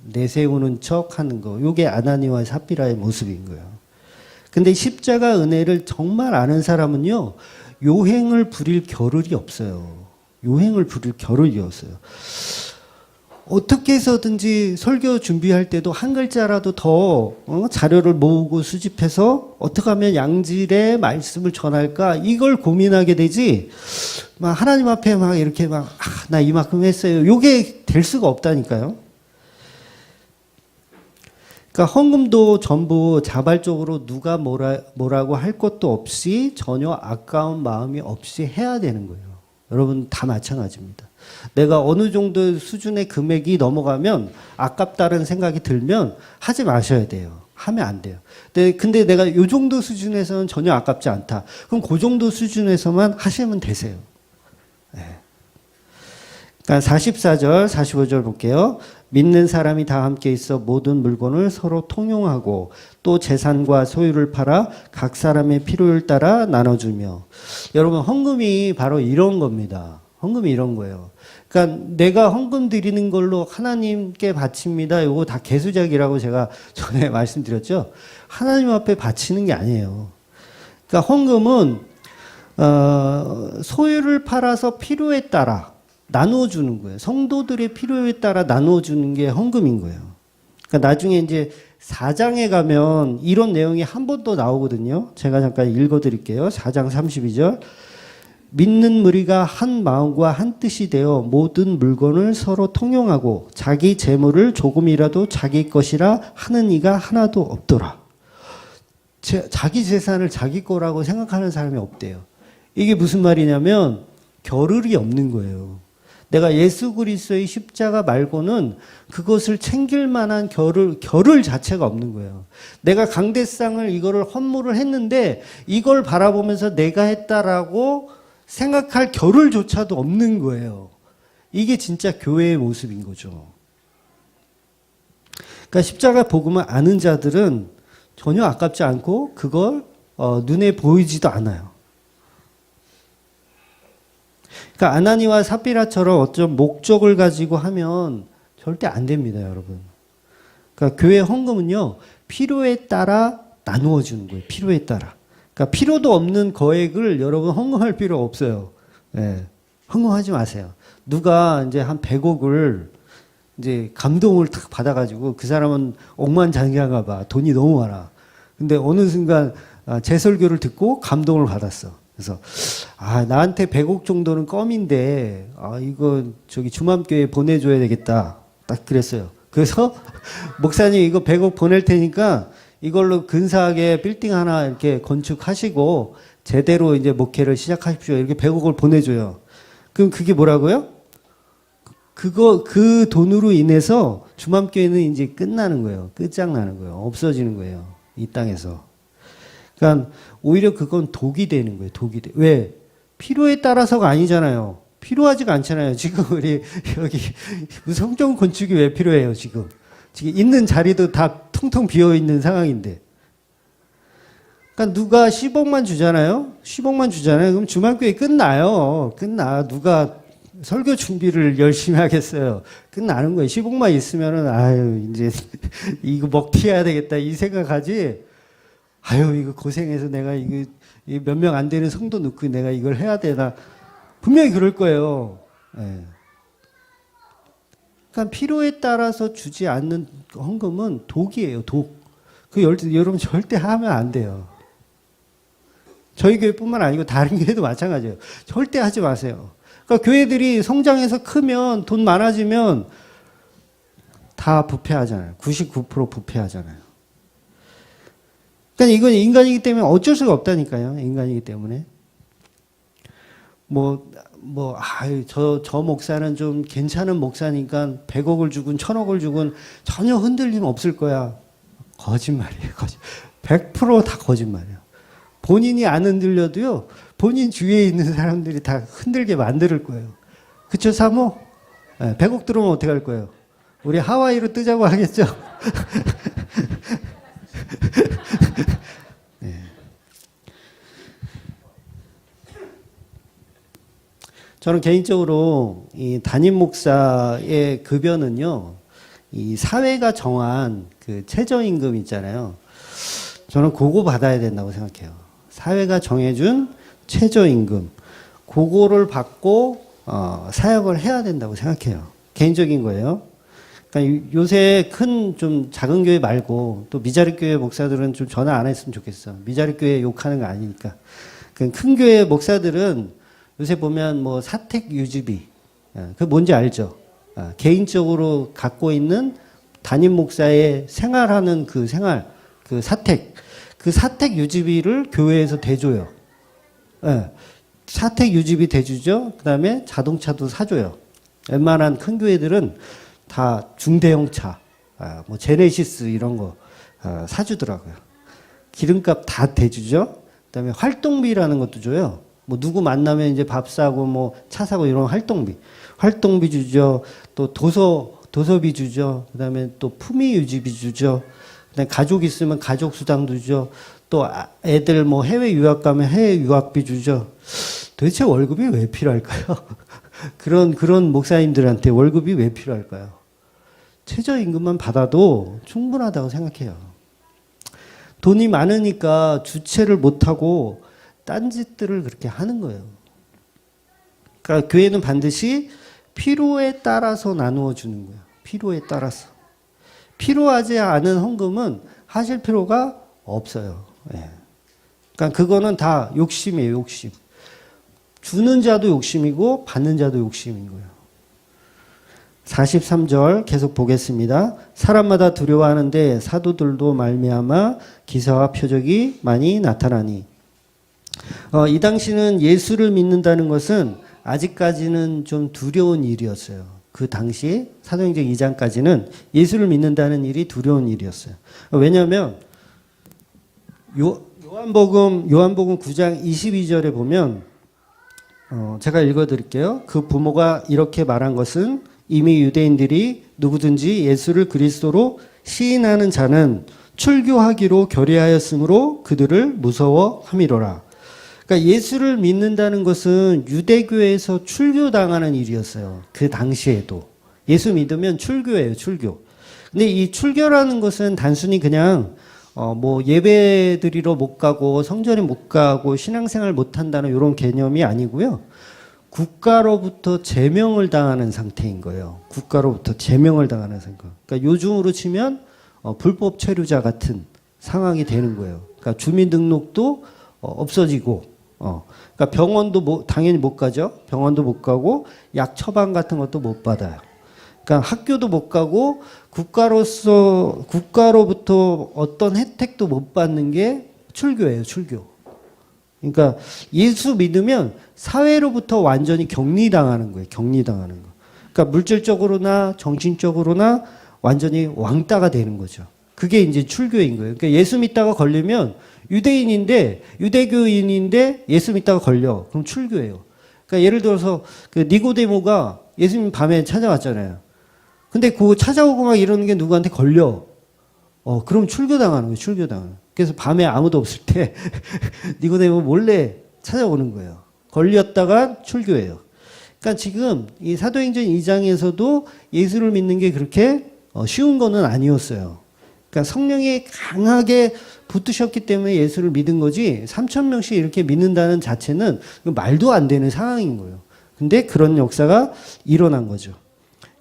내세우는 척 하는 거. 이게 아나니와 삽비라의 모습인 거예요. 근데 십자가 은혜를 정말 아는 사람은요, 요행을 부릴 겨를이 없어요. 요행을 부릴 겨를이 없어요. 어떻게 해서든지 설교 준비할 때도 한 글자라도 더 자료를 모으고 수집해서 어떻게 하면 양질의 말씀을 전할까 이걸 고민하게 되지 막 하나님 앞에 막 이렇게 막 나 이만큼 했어요. 요게 될 수가 없다니까요. 그러니까 헌금도 전부 자발적으로 누가 뭐라고 할 것도 없이 전혀 아까운 마음이 없이 해야 되는 거예요. 여러분 다 마찬가지입니다. 내가 어느 정도 수준의 금액이 넘어가면 아깝다는 생각이 들면 하지 마셔야 돼요. 하면 안 돼요. 근데 내가 이 정도 수준에서는 전혀 아깝지 않다. 그럼 그 정도 수준에서만 하시면 되세요. 네. 그러니까 44절, 45절 볼게요. 믿는 사람이 다 함께 있어 모든 물건을 서로 통용하고 또 재산과 소유를 팔아 각 사람의 필요를 따라 나눠주며. 여러분 헌금이 바로 이런 겁니다. 헌금이 이런 거예요. 그러니까 내가 헌금 드리는 걸로 하나님께 바칩니다. 이거 다 개수작이라고 제가 전에 말씀드렸죠. 하나님 앞에 바치는 게 아니에요. 그러니까 헌금은 소유를 팔아서 필요에 따라 나누어 주는 거예요. 성도들의 필요에 따라 나누어 주는 게 헌금인 거예요. 그러니까 나중에 이제 4장에 가면 이런 내용이 한 번 더 나오거든요. 제가 잠깐 읽어 드릴게요. 4장 32절. 믿는 무리가 한 마음과 한 뜻이 되어 모든 물건을 서로 통용하고 자기 재물을 조금이라도 자기 것이라 하는 이가 하나도 없더라. 자기 재산을 자기 거라고 생각하는 사람이 없대요. 이게 무슨 말이냐면 겨를이 없는 거예요. 내가 예수 그리스도의 십자가 말고는 그것을 챙길 만한 겨를 자체가 없는 거예요. 내가 강대상을 이거를 헌물을 했는데 이걸 바라보면서 내가 했다라고 생각할 겨를조차도 없는 거예요. 이게 진짜 교회의 모습인 거죠. 그러니까 십자가 복음을 아는 자들은 전혀 아깝지 않고 그걸 눈에 보이지도 않아요. 그러니까 아나니와 삽비라처럼 어떤 목적을 가지고 하면 절대 안 됩니다, 여러분. 그러니까 교회 헌금은요, 필요에 따라 나누어 주는 거예요. 필요에 따라. 그러니까 필요도 없는 거액을 여러분 헌금할 필요 없어요. 네. 헌금하지 마세요. 누가 이제 한 100억을 이제 감동을 탁 받아가지고 그 사람은 억만장자인가 봐. 돈이 너무 많아. 근데 어느 순간 제 설교를 듣고 감동을 받았어. 그래서 나한테 100억 정도는 껌인데 이거 저기 주맘교회 보내줘야 되겠다. 딱 그랬어요. 그래서 목사님 이거 100억 보낼 테니까 이걸로 근사하게 빌딩 하나 이렇게 건축하시고 제대로 이제 목회를 시작하십시오. 이렇게 100억을 보내줘요. 그럼 그게 뭐라고요? 그 돈으로 인해서 주맘교회는 이제 끝나는 거예요. 끝장나는 거예요. 없어지는 거예요. 이 땅에서. 그러니까 오히려 그건 독이 되는 거예요. 독이 돼. 왜? 필요에 따라서가 아니잖아요. 필요하지가 않잖아요. 지금 우리 여기 성전 건축이 왜 필요해요? 지금 있는 자리도 다 텅텅 비어 있는 상황인데. 그러니까 누가 10억만 주잖아요. 10억만 주잖아요. 그럼 주말교회 끝나요. 끝나. 누가 설교 준비를 열심히 하겠어요. 끝나는 거예요. 10억만 있으면은 이제 이거 먹튀해야 되겠다 이 생각하지. 이거 고생해서 내가 이거 몇 명 안 되는 성도 넣고 내가 이걸 해야 되나. 분명히 그럴 거예요. 예. 그러니까 필요에 따라서 주지 않는 헌금은 독이에요, 독. 여러분 절대 하면 안 돼요. 저희 교회뿐만 아니고 다른 교회도 마찬가지예요. 절대 하지 마세요. 그러니까 교회들이 성장해서 크면 돈 많아지면 다 부패하잖아요. 99% 부패하잖아요. 그러니까 이건 인간이기 때문에 어쩔 수가 없다니까요. 인간이기 때문에. 저 목사는 좀 괜찮은 목사니까 100억을 주건 1000억을 주건 전혀 흔들림 없을 거야. 거짓말이에요. 100%다 거짓말이에요. 본인이 안 흔들려도요, 본인 주위에 있는 사람들이 다 흔들게 만들 거예요. 그쵸, 사모? 100억 들어오면 어떻게 할 거예요? 우리 하와이로 뜨자고 하겠죠? 네. 저는 개인적으로 이 담임 목사의 급여는요, 이 사회가 정한 그 최저임금 있잖아요. 저는 그거 받아야 된다고 생각해요. 사회가 정해준 최저임금. 그거를 받고, 사역을 해야 된다고 생각해요. 개인적인 거예요. 그러니까 요새 좀 작은 교회 말고 또 미자립 교회 목사들은 좀 전화 안 했으면 좋겠어. 미자립 교회 욕하는 거 아니니까. 큰 교회 목사들은 요새 보면 뭐 사택 유지비. 그 뭔지 알죠? 개인적으로 갖고 있는 담임 목사의 생활하는 그 사택. 그 사택 유지비를 교회에서 대줘요. 사택 유지비 대주죠. 그 다음에 자동차도 사줘요. 웬만한 큰 교회들은 다 중대형차, 뭐 제네시스 이런 거 사주더라고요. 기름값 다 대주죠. 그 다음에 활동비라는 것도 줘요. 뭐 누구 만나면 이제 밥 사고 뭐 차 사고 이런 활동비 주죠. 또 도서비 주죠. 그 다음에 또 품위 유지비 주죠. 그다음에 가족 있으면 가족 수당도 주죠. 또 애들 뭐 해외 유학 가면 해외 유학비 주죠. 도대체 월급이 왜 필요할까요? 그런 목사님들한테 월급이 왜 필요할까요? 최저임금만 받아도 충분하다고 생각해요. 돈이 많으니까 주체를 못하고 딴짓들을 그렇게 하는 거예요. 그러니까 교회는 반드시 필요에 따라서 나누어 주는 거예요. 필요에 따라서. 필요하지 않은 헌금은 하실 필요가 없어요. 예. 그러니까 그거는 다 욕심이에요, 욕심. 주는 자도 욕심이고 받는 자도 욕심인 거예요. 43절 계속 보겠습니다. 사람마다 두려워하는데 사도들도 말미암아 기사와 표적이 많이 나타나니. 이 당시는 예수를 믿는다는 것은 아직까지는 좀 두려운 일이었어요. 그 당시 사도행전 2장까지는 예수를 믿는다는 일이 두려운 일이었어요. 왜냐하면 요한복음 9장 22절에 보면 제가 읽어드릴게요. 그 부모가 이렇게 말한 것은 이미 유대인들이 누구든지 예수를 그리스도로 시인하는 자는 출교하기로 결의하였으므로 그들을 무서워함이로라. 그러니까 예수를 믿는다는 것은 유대교에서 출교당하는 일이었어요. 그 당시에도. 예수 믿으면 출교예요, 출교. 근데 이 출교라는 것은 단순히 그냥 뭐 예배 드리러 못 가고 성전에 못 가고 신앙생활 못 한다는 이런 개념이 아니고요. 국가로부터 제명을 당하는 상태인 거예요. 국가로부터 제명을 당하는 상태. 그러니까 요즘으로 치면 불법 체류자 같은 상황이 되는 거예요. 그러니까 주민등록도 없어지고, 그러니까 병원도 당연히 못 가죠. 병원도 못 가고 약 처방 같은 것도 못 받아요. 그러니까 학교도 못 가고 국가로부터 어떤 혜택도 못 받는 게 출교예요, 출교. 그러니까 예수 믿으면 사회로부터 완전히 격리당하는 거예요. 격리당하는 거. 그러니까 물질적으로나 정신적으로나 완전히 왕따가 되는 거죠. 그게 이제 출교인 거예요. 그러니까 예수 믿다가 걸리면 유대교인인데 예수 믿다가 걸려. 그럼 출교예요. 그러니까 예를 들어서 그 니고데모가 예수님 밤에 찾아왔잖아요. 근데 그거 찾아오고 막 이러는 게 누구한테 걸려. 그럼 출교당하는 거예요. 출교당하는. 그래서 밤에 아무도 없을 때 니고데모 몰래 찾아오는 거예요. 걸렸다가 출교해요. 그러니까 지금 이 사도행전 2장에서도 예수를 믿는 게 그렇게 쉬운 거는 아니었어요. 그러니까 성령이 강하게 붙으셨기 때문에 예수를 믿은 거지 3,000명씩 이렇게 믿는다는 자체는 말도 안 되는 상황인 거예요. 근데 그런 역사가 일어난 거죠.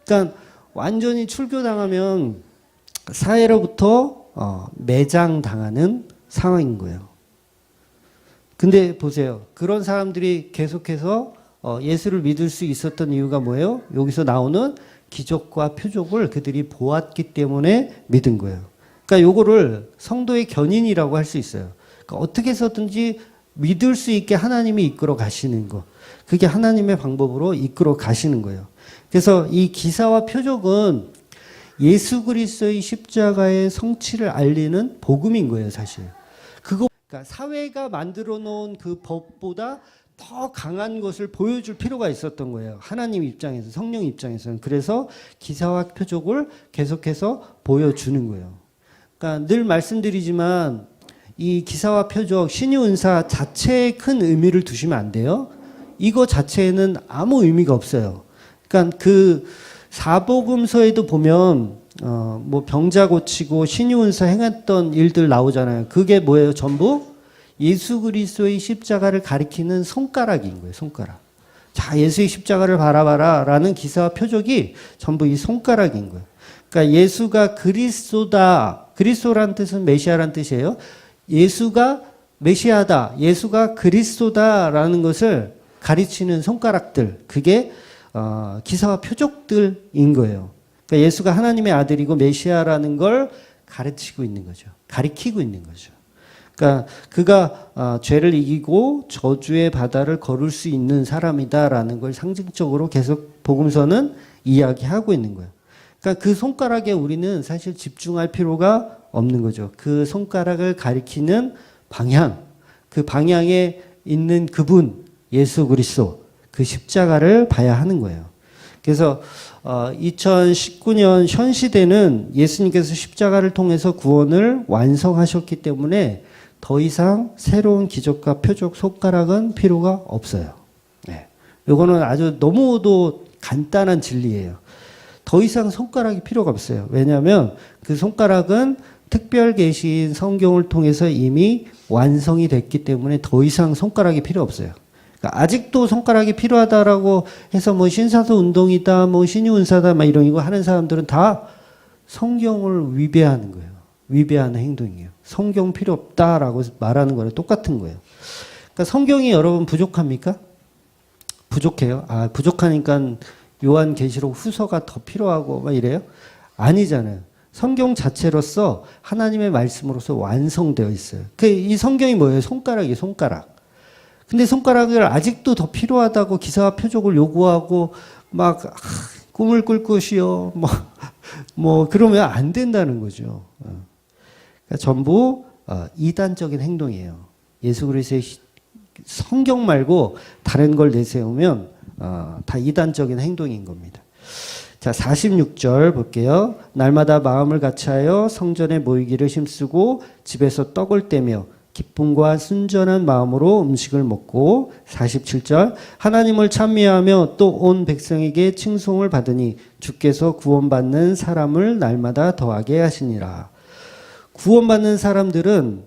그러니까 완전히 출교당하면 사회로부터 매장당하는 상황인 거예요. 근데 보세요. 그런 사람들이 계속해서 예수를 믿을 수 있었던 이유가 뭐예요? 여기서 나오는 기적과 표적을 그들이 보았기 때문에 믿은 거예요. 그러니까 요거를 성도의 견인이라고 할 수 있어요. 그러니까 어떻게 해서든지 믿을 수 있게 하나님이 이끌어 가시는 거. 그게 하나님의 방법으로 이끌어 가시는 거예요. 그래서 이 기사와 표적은 예수 그리스도의 십자가의 성취를 알리는 복음인 거예요, 사실. 그러니까 사회가 만들어 놓은 그 법보다 더 강한 것을 보여줄 필요가 있었던 거예요. 하나님 입장에서, 성령 입장에서는. 그래서 기사와 표적을 계속해서 보여주는 거예요. 그러니까 늘 말씀드리지만 이 기사와 표적, 신유 은사 자체에 큰 의미를 두시면 안 돼요. 이거 자체에는 아무 의미가 없어요. 그러니까 그 사복음서에도 보면 뭐 병자 고치고 신유 은사 행했던 일들 나오잖아요. 그게 뭐예요? 전부 예수 그리스도의 십자가를 가리키는 손가락인 거예요. 손가락. 자, 예수의 십자가를 바라봐라라는 기사와 표적이 전부 이 손가락인 거예요. 그러니까 예수가 그리스도다. 그리스도라는 뜻은 메시아라는 뜻이에요. 예수가 메시아다. 예수가 그리스도다라는 것을 가르치는 손가락들. 그게 기사와 표적들인 거예요. 그러니까 예수가 하나님의 아들이고 메시아라는 걸 가르치고 있는 거죠. 가리키고 있는 거죠. 그러니까 그가 죄를 이기고 저주의 바다를 걸을 수 있는 사람이다라는 걸 상징적으로 계속 복음서는 이야기하고 있는 거예요. 그러니까 그 손가락에 우리는 사실 집중할 필요가 없는 거죠. 그 손가락을 가리키는 방향, 그 방향에 있는 그분, 예수 그리스도, 그 십자가를 봐야 하는 거예요. 그래서 2019년 현 시대는 예수님께서 십자가를 통해서 구원을 완성하셨기 때문에 더 이상 새로운 기적과 표적 손가락은 필요가 없어요. 네. 이거는 아주 너무도 간단한 진리예요. 더 이상 손가락이 필요가 없어요. 왜냐하면 그 손가락은 특별 계시인 성경을 통해서 이미 완성이 됐기 때문에 더 이상 손가락이 필요 없어요. 그러니까 아직도 손가락이 필요하다라고 해서 뭐 신사도 운동이다, 뭐 신유 은사다, 막 이런 거 하는 사람들은 다 성경을 위배하는 거예요. 위배하는 행동이에요. 성경 필요 없다라고 말하는 거랑 똑같은 거예요. 그러니까 성경이 여러분 부족합니까? 부족해요. 아, 부족하니까 요한계시록 후서가 더 필요하고 막 이래요? 아니잖아요. 성경 자체로서 하나님의 말씀으로서 완성되어 있어요. 이 성경이 뭐예요? 손가락이에요, 손가락. 근데 손가락을 아직도 더 필요하다고 기사와 표적을 요구하고 막 꿈을 꿀 것이요. 뭐 그러면 안 된다는 거죠. 그러니까 전부 이단적인 행동이에요. 예수 그리스도의 성경 말고 다른 걸 내세우면 다 이단적인 행동인 겁니다. 자, 46절 볼게요. 날마다 마음을 같이하여 성전에 모이기를 힘쓰고 집에서 떡을 떼며 기쁨과 순전한 마음으로 음식을 먹고 47절 하나님을 찬미하며 또 온 백성에게 칭송을 받으니 주께서 구원받는 사람을 날마다 더하게 하시니라. 구원받는 사람들은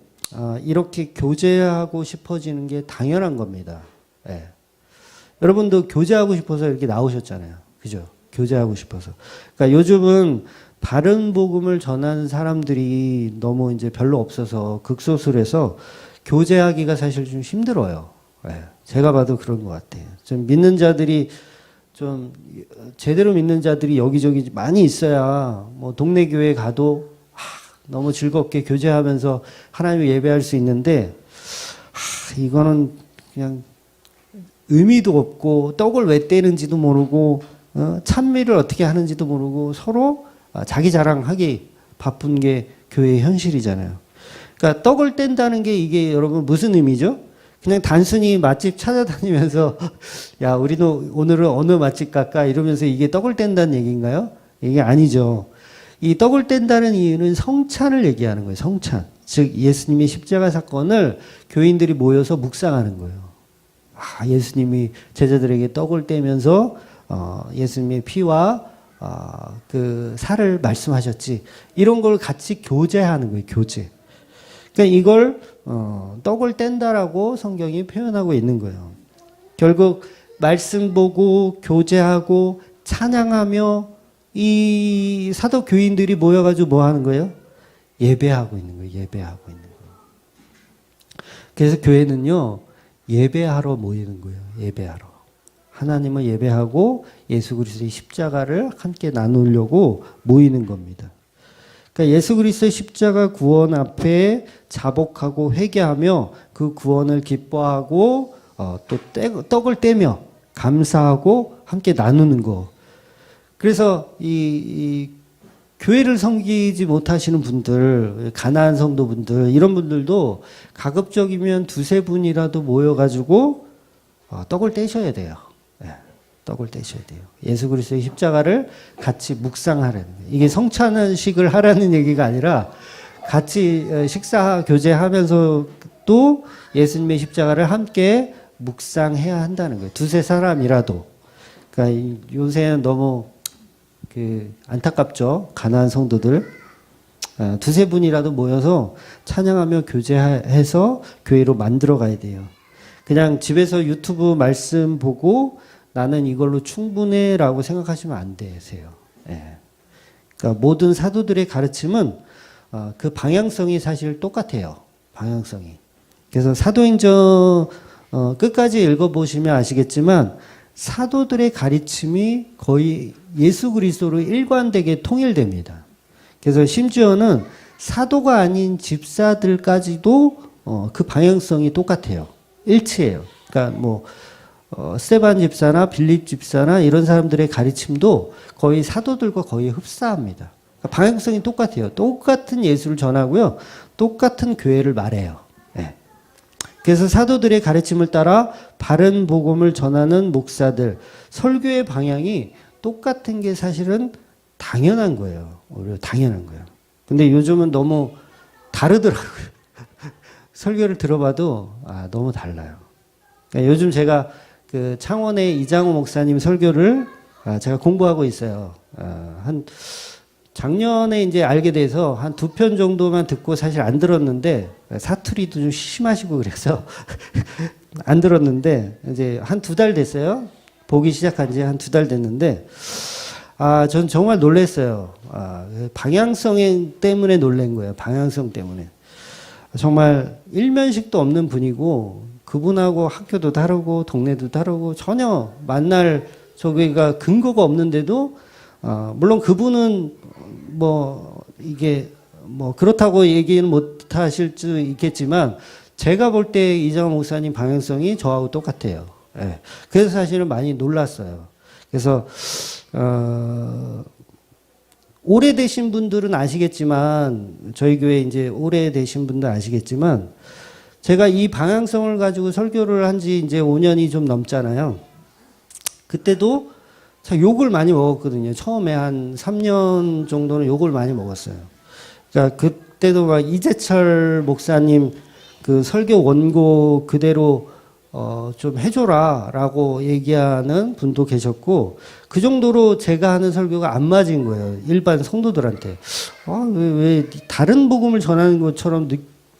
이렇게 교제하고 싶어지는 게 당연한 겁니다. 예. 여러분도 교제하고 싶어서 이렇게 나오셨잖아요. 그죠? 교제하고 싶어서. 그러니까 요즘은 바른 복음을 전하는 사람들이 너무 이제 별로 없어서 극소수라서 교제하기가 사실 좀 힘들어요. 네. 제가 봐도 그런 것 같아요. 좀 믿는 자들이 좀 제대로 믿는 자들이 여기저기 많이 있어야 뭐 동네 교회 가도 너무 즐겁게 교제하면서 하나님을 예배할 수 있는데 이거는 그냥 의미도 없고 떡을 왜 떼는지도 모르고 찬미를 어떻게 하는지도 모르고 서로 자기 자랑하기 바쁜 게 교회의 현실이잖아요. 그러니까 떡을 뗀다는 게 이게 여러분 무슨 의미죠? 그냥 단순히 맛집 찾아다니면서 야 우리는 오늘은 어느 맛집 갈까 이러면서 이게 떡을 뗀다는 얘기인가요? 이게 아니죠. 이 떡을 뗀다는 이유는 성찬을 얘기하는 거예요. 성찬. 즉 예수님의 십자가 사건을 교인들이 모여서 묵상하는 거예요. 예수님이 제자들에게 떡을 떼면서 예수님의 피와 그 살을 말씀하셨지. 이런 걸 같이 교제하는 거예요. 교제. 그러니까 이걸 떡을 뗀다라고 성경이 표현하고 있는 거예요. 결국 말씀 보고 교제하고 찬양하며 이 사도 교인들이 모여가지고 뭐 하는 거예요? 예배하고 있는 거예요. 예배하고 있는 거예요. 그래서 교회는요, 예배하러 모이는 거예요. 예배하러. 하나님을 예배하고 예수 그리스도의 십자가를 함께 나누려고 모이는 겁니다. 그러니까 예수 그리스도의 십자가 구원 앞에 자복하고 회개하며 그 구원을 기뻐하고 또 떡을 떼며 감사하고 함께 나누는 거. 그래서 이 교회를 섬기지 못하시는 분들, 가난한 성도분들, 이런 분들도 가급적이면 두세 분이라도 모여가지고 떡을 떼셔야 돼요. 네, 떡을 떼셔야 돼요. 예수 그리스도의 십자가를 같이 묵상하라는 거예요. 이게 성찬식을 하라는 얘기가 아니라 같이 식사 교제하면서 또 예수님의 십자가를 함께 묵상해야 한다는 거예요. 두세 사람이라도. 그러니까 요새는 너무 안타깝죠. 가난한 성도들. 두세 분이라도 모여서 찬양하며 교제해서 교회로 만들어 가야 돼요. 그냥 집에서 유튜브 말씀 보고 나는 이걸로 충분해 라고 생각하시면 안 되세요. 예. 그러니까 모든 사도들의 가르침은 그 방향성이 사실 똑같아요. 방향성이. 그래서 사도행전 끝까지 읽어보시면 아시겠지만 사도들의 가르침이 거의 예수 그리스도로 일관되게 통일됩니다. 그래서 심지어는 사도가 아닌 집사들까지도 그 방향성이 똑같아요. 일치해요. 그러니까 뭐 스테반 집사나 빌립 집사나 이런 사람들의 가르침도 거의 사도들과 거의 흡사합니다. 그러니까 방향성이 똑같아요. 똑같은 예수를 전하고요. 똑같은 교회를 말해요. 네. 그래서 사도들의 가르침을 따라 바른 복음을 전하는 목사들, 설교의 방향이 똑같은 게 사실은 당연한 거예요. 오히려 당연한 거예요. 근데 요즘은 너무 다르더라고요. 설교를 들어봐도 너무 달라요. 그러니까 요즘 제가 그 창원의 이장호 목사님 설교를 제가 공부하고 있어요. 한 작년에 이제 알게 돼서 한 2편 정도만 듣고 사실 안 들었는데 사투리도 좀 심하시고 그래서 안 들었는데 이제 한 2달 됐어요. 보기 시작한 지 한 2달 됐는데 전 정말 놀랐어요. 방향성 때문에 놀란 거예요. 방향성 때문에. 정말 일면식도 없는 분이고 그분하고 학교도 다르고 동네도 다르고 전혀 만날 저기가 근거가 없는데도 물론 그분은 뭐 이게 뭐 그렇다고 얘기는 못 하실 수 있겠지만 제가 볼 때 이장호 목사님 방향성이 저하고 똑같아요. 예. 그래서 사실은 많이 놀랐어요. 그래서 오래되신 분들은 아시겠지만 저희 교회 이제 오래되신 분들 아시겠지만 제가 이 방향성을 가지고 설교를 한 지 이제 5년이 좀 넘잖아요. 그때도 욕을 많이 먹었거든요. 처음에 한 3년 정도는 욕을 많이 먹었어요. 그러니까 그때도 막 이재철 목사님 그 설교 원고 그대로 좀 해줘라라고 얘기하는 분도 계셨고 그 정도로 제가 하는 설교가 안 맞은 거예요. 일반 성도들한테. 왜 다른 복음을 전하는 것처럼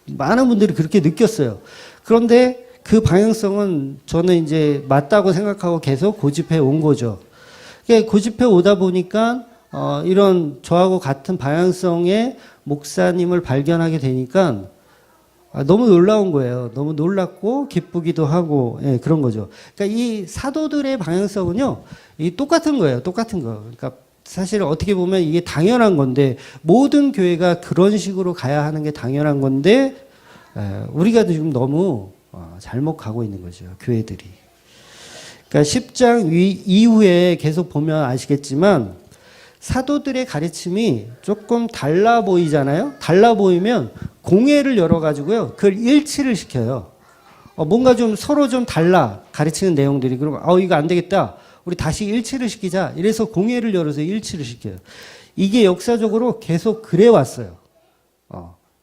많은 분들이 그렇게 느꼈어요. 그런데 그 방향성은 저는 이제 맞다고 생각하고 계속 고집해 온 거죠. 고집해 오다 보니까 이런 저하고 같은 방향성의 목사님을 발견하게 되니까 너무 놀라운 거예요. 너무 놀랍고 기쁘기도 하고 그런 거죠. 그러니까 이 사도들의 방향성은요, 이 똑같은 거예요. 똑같은 거. 그러니까 사실 어떻게 보면 이게 당연한 건데 모든 교회가 그런 식으로 가야 하는 게 당연한 건데 우리가 지금 너무 잘못 가고 있는 거죠. 교회들이. 그러니까 10장 이후에 계속 보면 아시겠지만 사도들의 가르침이 조금 달라 보이잖아요. 달라 보이면 공회를 열어가지고요. 그걸 일치를 시켜요. 뭔가 좀 서로 좀 달라 가르치는 내용들이. 그러면 이거 안 되겠다. 우리 다시 일치를 시키자. 이래서 공회를 열어서 일치를 시켜요. 이게 역사적으로 계속 그래 왔어요.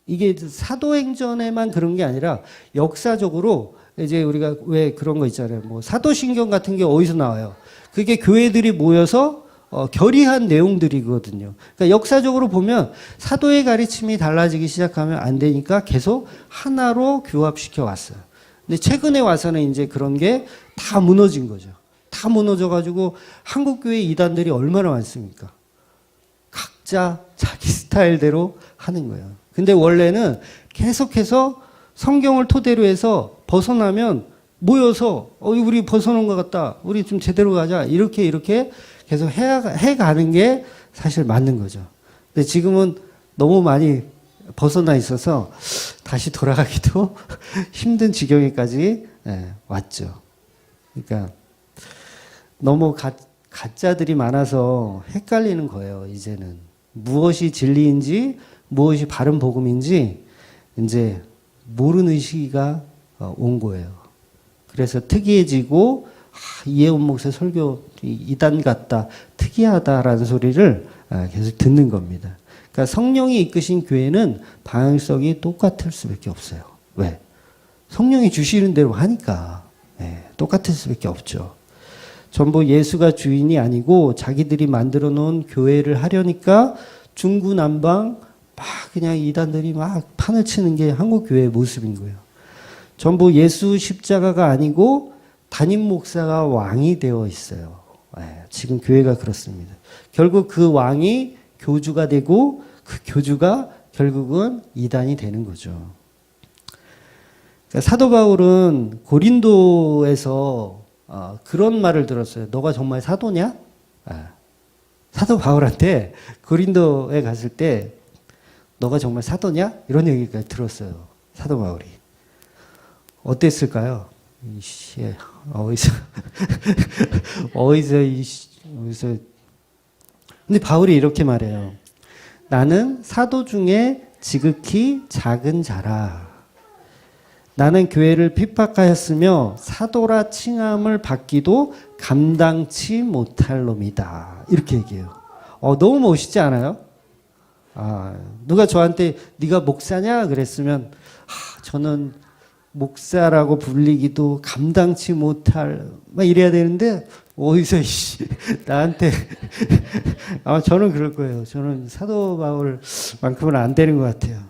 이게 사도행전에만 그런 게 아니라 역사적으로 이제 우리가 왜 그런 거 있잖아요. 뭐 사도신경 같은 게 어디서 나와요? 그게 교회들이 모여서 결의한 내용들이거든요. 그러니까 역사적으로 보면 사도의 가르침이 달라지기 시작하면 안 되니까 계속 하나로 규합시켜 왔어요. 근데 최근에 와서는 이제 그런 게 다 무너진 거죠. 다 무너져가지고 한국교회 이단들이 얼마나 많습니까? 각자 자기 스타일대로 하는 거예요. 근데 원래는 계속해서 성경을 토대로 해서 벗어나면 모여서 우리 벗어난 것 같다. 우리 좀 제대로 가자. 이렇게 계속 해가는 게 사실 맞는 거죠. 근데 지금은 너무 많이 벗어나 있어서 다시 돌아가기도 힘든 지경에까지 왔죠. 그러니까 너무 가짜들이 많아서 헷갈리는 거예요. 이제는 무엇이 진리인지 무엇이 바른 복음인지 이제 모르는 시기가 온 거예요. 그래서 특이해지고 이혜원 목사 설교 이단 같다, 특이하다라는 소리를 계속 듣는 겁니다. 그러니까 성령이 이끄신 교회는 방향성이 똑같을 수밖에 없어요. 왜? 성령이 주시는 대로 하니까 똑같을 수밖에 없죠. 전부 예수가 주인이 아니고 자기들이 만들어 놓은 교회를 하려니까 중구난방 막 그냥 이단들이 막 판을 치는 게 한국 교회의 모습인 거예요. 전부 예수 십자가가 아니고 담임 목사가 왕이 되어 있어요. 지금 교회가 그렇습니다. 결국 그 왕이 교주가 되고 그 교주가 결국은 이단이 되는 거죠. 그러니까 사도 바울은 고린도에서 그런 말을 들었어요. 너가 정말 사도냐? 사도 바울한테 고린도에 갔을 때 너가 정말 사도냐? 이런 얘기까지 들었어요. 사도 바울이. 어땠을까요? 어디서. 근데 바울이 이렇게 말해요. 나는 사도 중에 지극히 작은 자라. 나는 교회를 핍박하였으며 사도라 칭함을 받기도 감당치 못할 놈이다. 이렇게 얘기해요. 너무 멋있지 않아요? 누가 저한테 네가 목사냐? 그랬으면 저는 목사라고 불리기도 감당치 못할 막 이래야 되는데 어디서 나한테 저는 그럴 거예요. 저는 사도 바울만큼은 안 되는 것 같아요.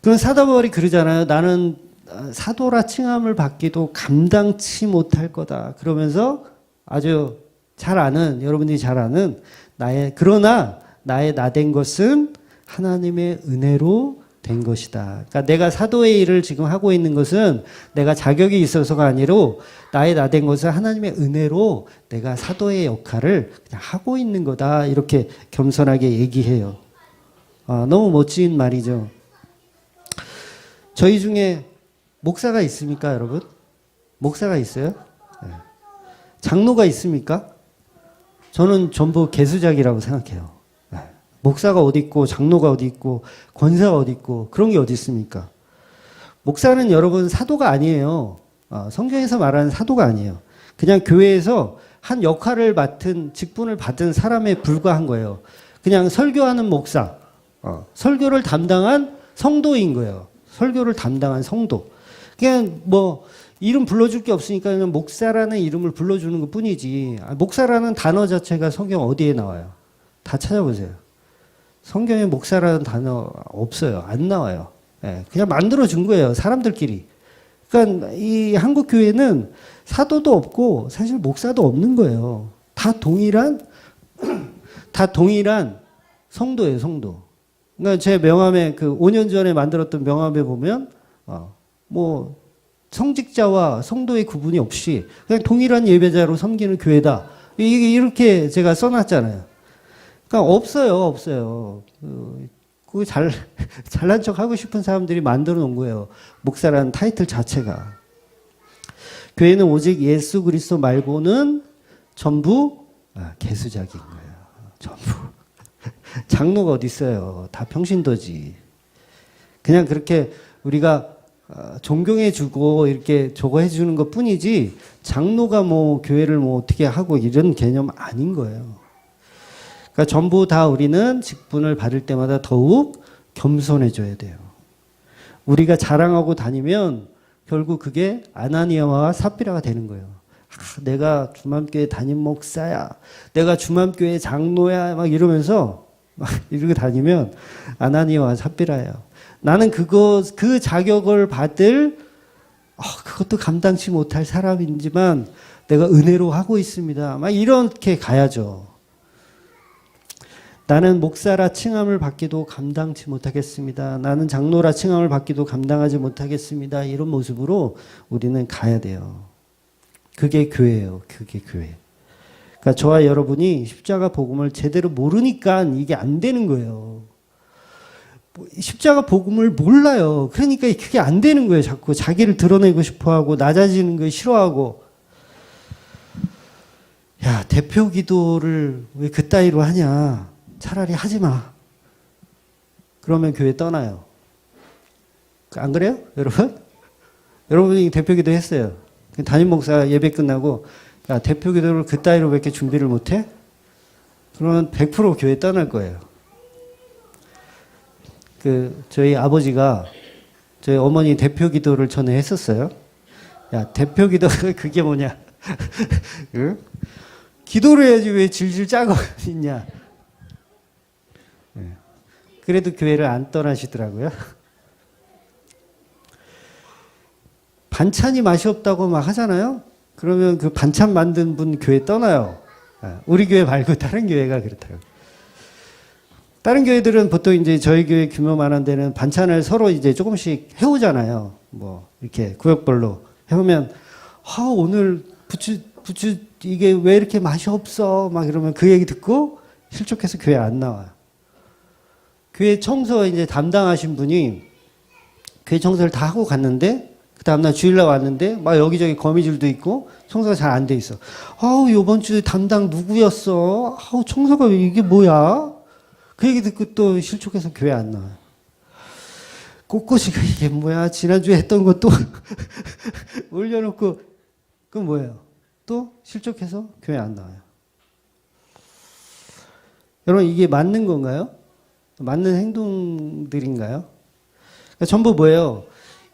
그럼 사도 바울이 그러잖아요. 나는 사도라 칭함을 받기도 감당치 못할 거다. 그러면서 아주 잘 아는, 여러분들이 잘 아는 그러나 나의 나된 것은 하나님의 은혜로 된 것이다. 그러니까 내가 사도의 일을 지금 하고 있는 것은 내가 자격이 있어서가 아니로 나의 나된 것은 하나님의 은혜로 내가 사도의 역할을 그냥 하고 있는 거다. 이렇게 겸손하게 얘기해요. 너무 멋진 말이죠. 저희 중에 목사가 있습니까, 여러분? 목사가 있어요? 네. 장로가 있습니까? 저는 전부 개수작이라고 생각해요. 네. 목사가 어디 있고 장로가 어디 있고 권사가 어디 있고 그런 게 어디 있습니까? 목사는 여러분 사도가 아니에요. 성경에서 말하는 사도가 아니에요. 그냥 교회에서 한 역할을 맡은 직분을 받은 사람에 불과한 거예요. 그냥 설교하는 목사, 설교를 담당한 성도인 거예요. 설교를 담당한 성도. 그냥 이름 불러줄 게 없으니까 그냥 목사라는 이름을 불러주는 것 뿐이지. 목사라는 단어 자체가 성경 어디에 나와요? 다 찾아보세요. 성경에 목사라는 단어 없어요. 안 나와요. 그냥 만들어준 거예요. 사람들끼리. 그러니까 이 한국 교회는 사도도 없고 사실 목사도 없는 거예요. 다 동일한 성도예요, 성도. 그러니까 제 명함에 5년 전에 만들었던 명함에 보면 성직자와 성도의 구분이 없이 그냥 동일한 예배자로 섬기는 교회다. 이게 이렇게 제가 써놨잖아요. 그러니까 없어요. 그 잘난 척 하고 싶은 사람들이 만들어 놓은 거예요. 목사라는 타이틀 자체가. 교회는 오직 예수 그리스도 말고는 전부 개수작인 거예요. 전부. 장로가 어디 있어요? 다 평신도지. 그냥 그렇게 우리가 존경해주고 이렇게 저거 해주는 것 뿐이지 장로가 교회를 어떻게 하고 이런 개념 아닌 거예요. 그러니까 전부 다 우리는 직분을 받을 때마다 더욱 겸손해져야 돼요. 우리가 자랑하고 다니면 결국 그게 아나니아와 삽비라가 되는 거예요. 내가 주맘교회 담임 목사야, 내가 주맘교회 장로야, 막 이러면서 막 이러고 다니면 아나니아와 삽비라예요. 나는 그 자격을 받을 그것도 감당치 못할 사람이지만 내가 은혜로 하고 있습니다. 막 이렇게 가야죠. 나는 목사라 칭함을 받기도 감당치 못하겠습니다. 나는 장로라 칭함을 받기도 감당하지 못하겠습니다. 이런 모습으로 우리는 가야 돼요. 그게 교회예요. 그게 교회. 그러니까 저와 여러분이 십자가 복음을 제대로 모르니까 이게 안 되는 거예요. 십자가 복음을 몰라요. 그러니까 그게 안 되는 거예요. 자꾸 자기를 드러내고 싶어하고 낮아지는 거 싫어하고. 야, 대표 기도를 왜 그따위로 하냐. 차라리 하지 마. 그러면 교회 떠나요. 안 그래요? 여러분? 여러분이 대표 기도 했어요. 담임 목사 예배 끝나고 야, 대표 기도를 그따위로 왜 이렇게 준비를 못해? 그러면 100% 교회 떠날 거예요. 저희 아버지가 저희 어머니 대표 기도를 전에 했었어요. 야, 대표 기도 그게 뭐냐? 응? 기도를 해야지 왜 질질 짜고 있냐? 그래도 교회를 안 떠나시더라고요. 반찬이 맛이 없다고 막 하잖아요. 그러면 그 반찬 만든 분 교회 떠나요. 우리 교회 말고 다른 교회가 그렇다고. 다른 교회들은 보통 이제 저희 교회 규모만한 데는 반찬을 서로 이제 조금씩 해오잖아요. 뭐 이렇게 구역별로 해오면 오늘 부추 이게 왜 이렇게 맛이 없어? 막 이러면 그 얘기 듣고 실족해서 교회 안 나와요. 교회 청소 이제 담당하신 분이 교회 청소를 다 하고 갔는데 그 다음날 주일날 왔는데 막 여기저기 거미줄도 있고 청소가 잘 안 돼 있어. 요번 주 담당 누구였어? 청소가 이게 뭐야? 그 얘기 듣고 또 실족해서 교회 안 나와요. 꼿꼿이가 이게 뭐야? 지난주에 했던 것도 올려놓고 그건 뭐예요? 또 실족해서 교회 안 나와요. 여러분 이게 맞는 건가요? 맞는 행동들인가요? 그러니까 전부 뭐예요?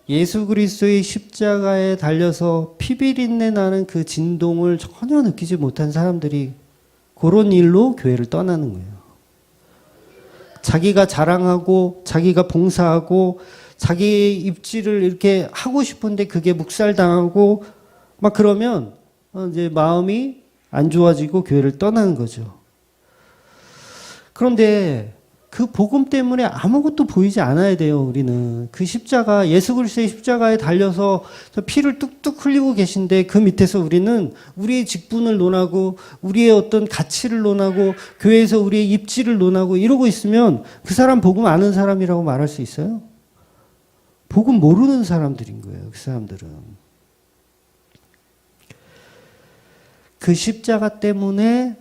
예수 그리스도의 십자가에 달려서 피비린내 나는 그 진동을 전혀 느끼지 못한 사람들이 그런 일로 교회를 떠나는 거예요. 자기가 자랑하고 자기가 봉사하고 자기의 입지를 이렇게 하고 싶은데 그게 묵살당하고 막 그러면 이제 마음이 안 좋아지고 교회를 떠나는 거죠. 그런데 그 복음 때문에 아무것도 보이지 않아야 돼요. 우리는 그 십자가, 예수 그리스도의 십자가에 달려서 피를 뚝뚝 흘리고 계신데 그 밑에서 우리는 우리의 직분을 논하고 우리의 어떤 가치를 논하고 교회에서 우리의 입지를 논하고 이러고 있으면 그 사람 복음 아는 사람이라고 말할 수 있어요? 복음 모르는 사람들인 거예요. 그 사람들은. 그 십자가 때문에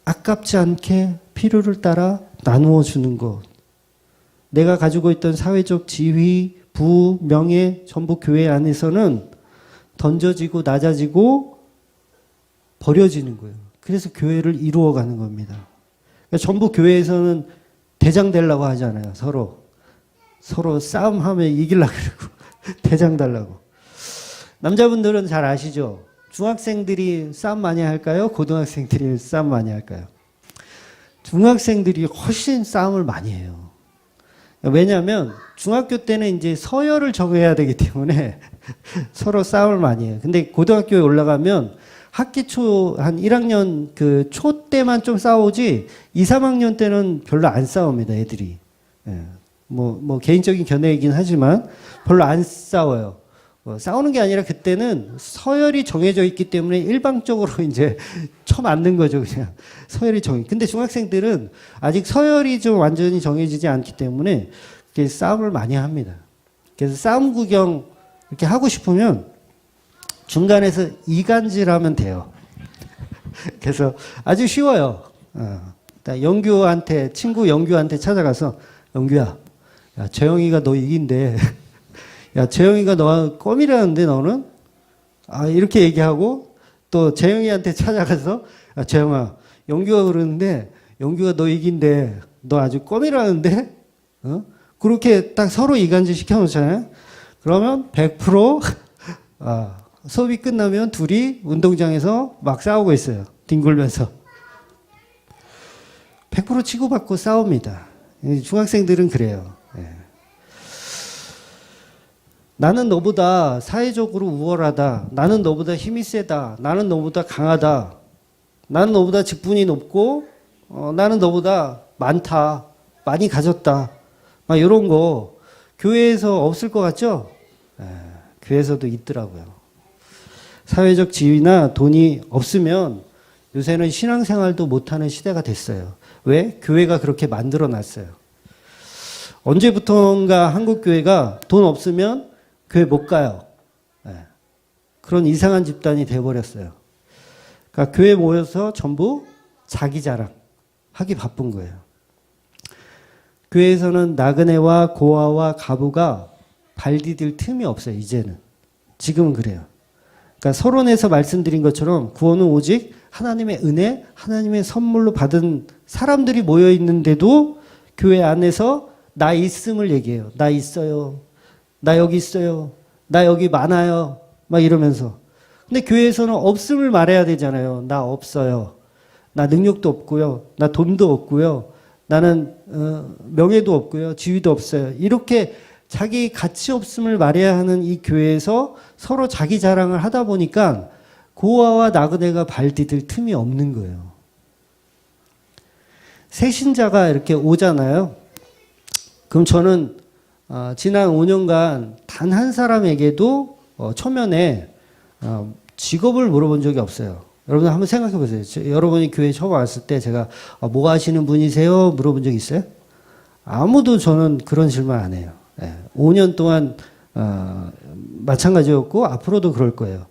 아깝지 않게 필요를 따라 나누어 주는 것. 내가 가지고 있던 사회적 지위, 부, 명예 전부 교회 안에서는 던져지고 낮아지고 버려지는 거예요. 그래서 교회를 이루어가는 겁니다. 그러니까 전부 교회에서는 대장 되려고 하잖아요. 서로 싸움하면 이기려고 그러고 대장 달라고. 남자분들은 잘 아시죠? 중학생들이 싸움 많이 할까요? 고등학생들이 싸움 많이 할까요? 중학생들이 훨씬 싸움을 많이 해요. 왜냐하면 중학교 때는 이제 서열을 정해야 되기 때문에 서로 싸움을 많이 해요. 근데 고등학교에 올라가면 학기 초 한 1학년 그 초 때만 좀 싸우지 2, 3학년 때는 별로 안 싸웁니다. 애들이. 뭐 개인적인 견해이긴 하지만 별로 안 싸워요. 싸우는 게 아니라 그때는 서열이 정해져 있기 때문에 일방적으로 이제 쳐맞는 거죠, 그냥. 서열이 근데 중학생들은 아직 서열이 좀 완전히 정해지지 않기 때문에 이렇게 싸움을 많이 합니다. 그래서 싸움 구경 이렇게 하고 싶으면 중간에서 이간질하면 돼요. 그래서 아주 쉬워요. 친구 영규한테 찾아가서, 영규야, 야, 재영이가 너 이긴대. 야, 재영이가 너 껌이라는데 너는? 이렇게 얘기하고 또 재영이한테 찾아가서 야, 재영아, 영규가 그러는데 영규가 너 이긴대. 너 아주 껌이라는데? 그렇게 딱 서로 이간질 시켜놓잖아요. 그러면 100% 수업이 끝나면 둘이 운동장에서 막 싸우고 있어요. 뒹굴면서. 100% 치고받고 싸웁니다. 중학생들은 그래요. 예. 나는 너보다 사회적으로 우월하다. 나는 너보다 힘이 세다. 나는 너보다 강하다. 나는 너보다 직분이 높고 나는 너보다 많다. 많이 가졌다. 막 이런 거 교회에서 없을 것 같죠? 예, 교회에서도 있더라고요. 사회적 지위나 돈이 없으면 요새는 신앙생활도 못하는 시대가 됐어요. 왜? 교회가 그렇게 만들어 놨어요. 언제부턴가 한국 교회가 돈 없으면 교회 못 가요. 예, 그런 이상한 집단이 돼버렸어요. 그러니까 교회 모여서 전부 자기 자랑 하기 바쁜 거예요. 교회에서는 나그네와 고아와 가부가 발 디딜 틈이 없어요. 이제는. 지금은 그래요. 그러니까 서론에서 말씀드린 것처럼 구원은 오직 하나님의 은혜, 하나님의 선물로 받은 사람들이 모여 있는데도 교회 안에서 나 있음을 얘기해요. 나 있어요. 나 여기 있어요. 나 여기 많아요. 막 이러면서. 근데 교회에서는 없음을 말해야 되잖아요. 나 없어요. 나 능력도 없고요. 나 돈도 없고요. 나는 명예도 없고요. 지위도 없어요. 이렇게 자기 가치 없음을 말해야 하는 이 교회에서 서로 자기 자랑을 하다 보니까 고아와 나그네가 발 디딜 틈이 없는 거예요. 새신자가 이렇게 오잖아요. 그럼 저는 지난 5년간 단 한 사람에게도 초면에 직업을 물어본 적이 없어요. 여러분 한번 생각해 보세요. 여러분이 교회 처음 왔을 때 제가 뭐 하시는 분이세요? 물어본 적 있어요? 아무도 저는 그런 질문 안 해요. 5년 동안 마찬가지였고 앞으로도 그럴 거예요.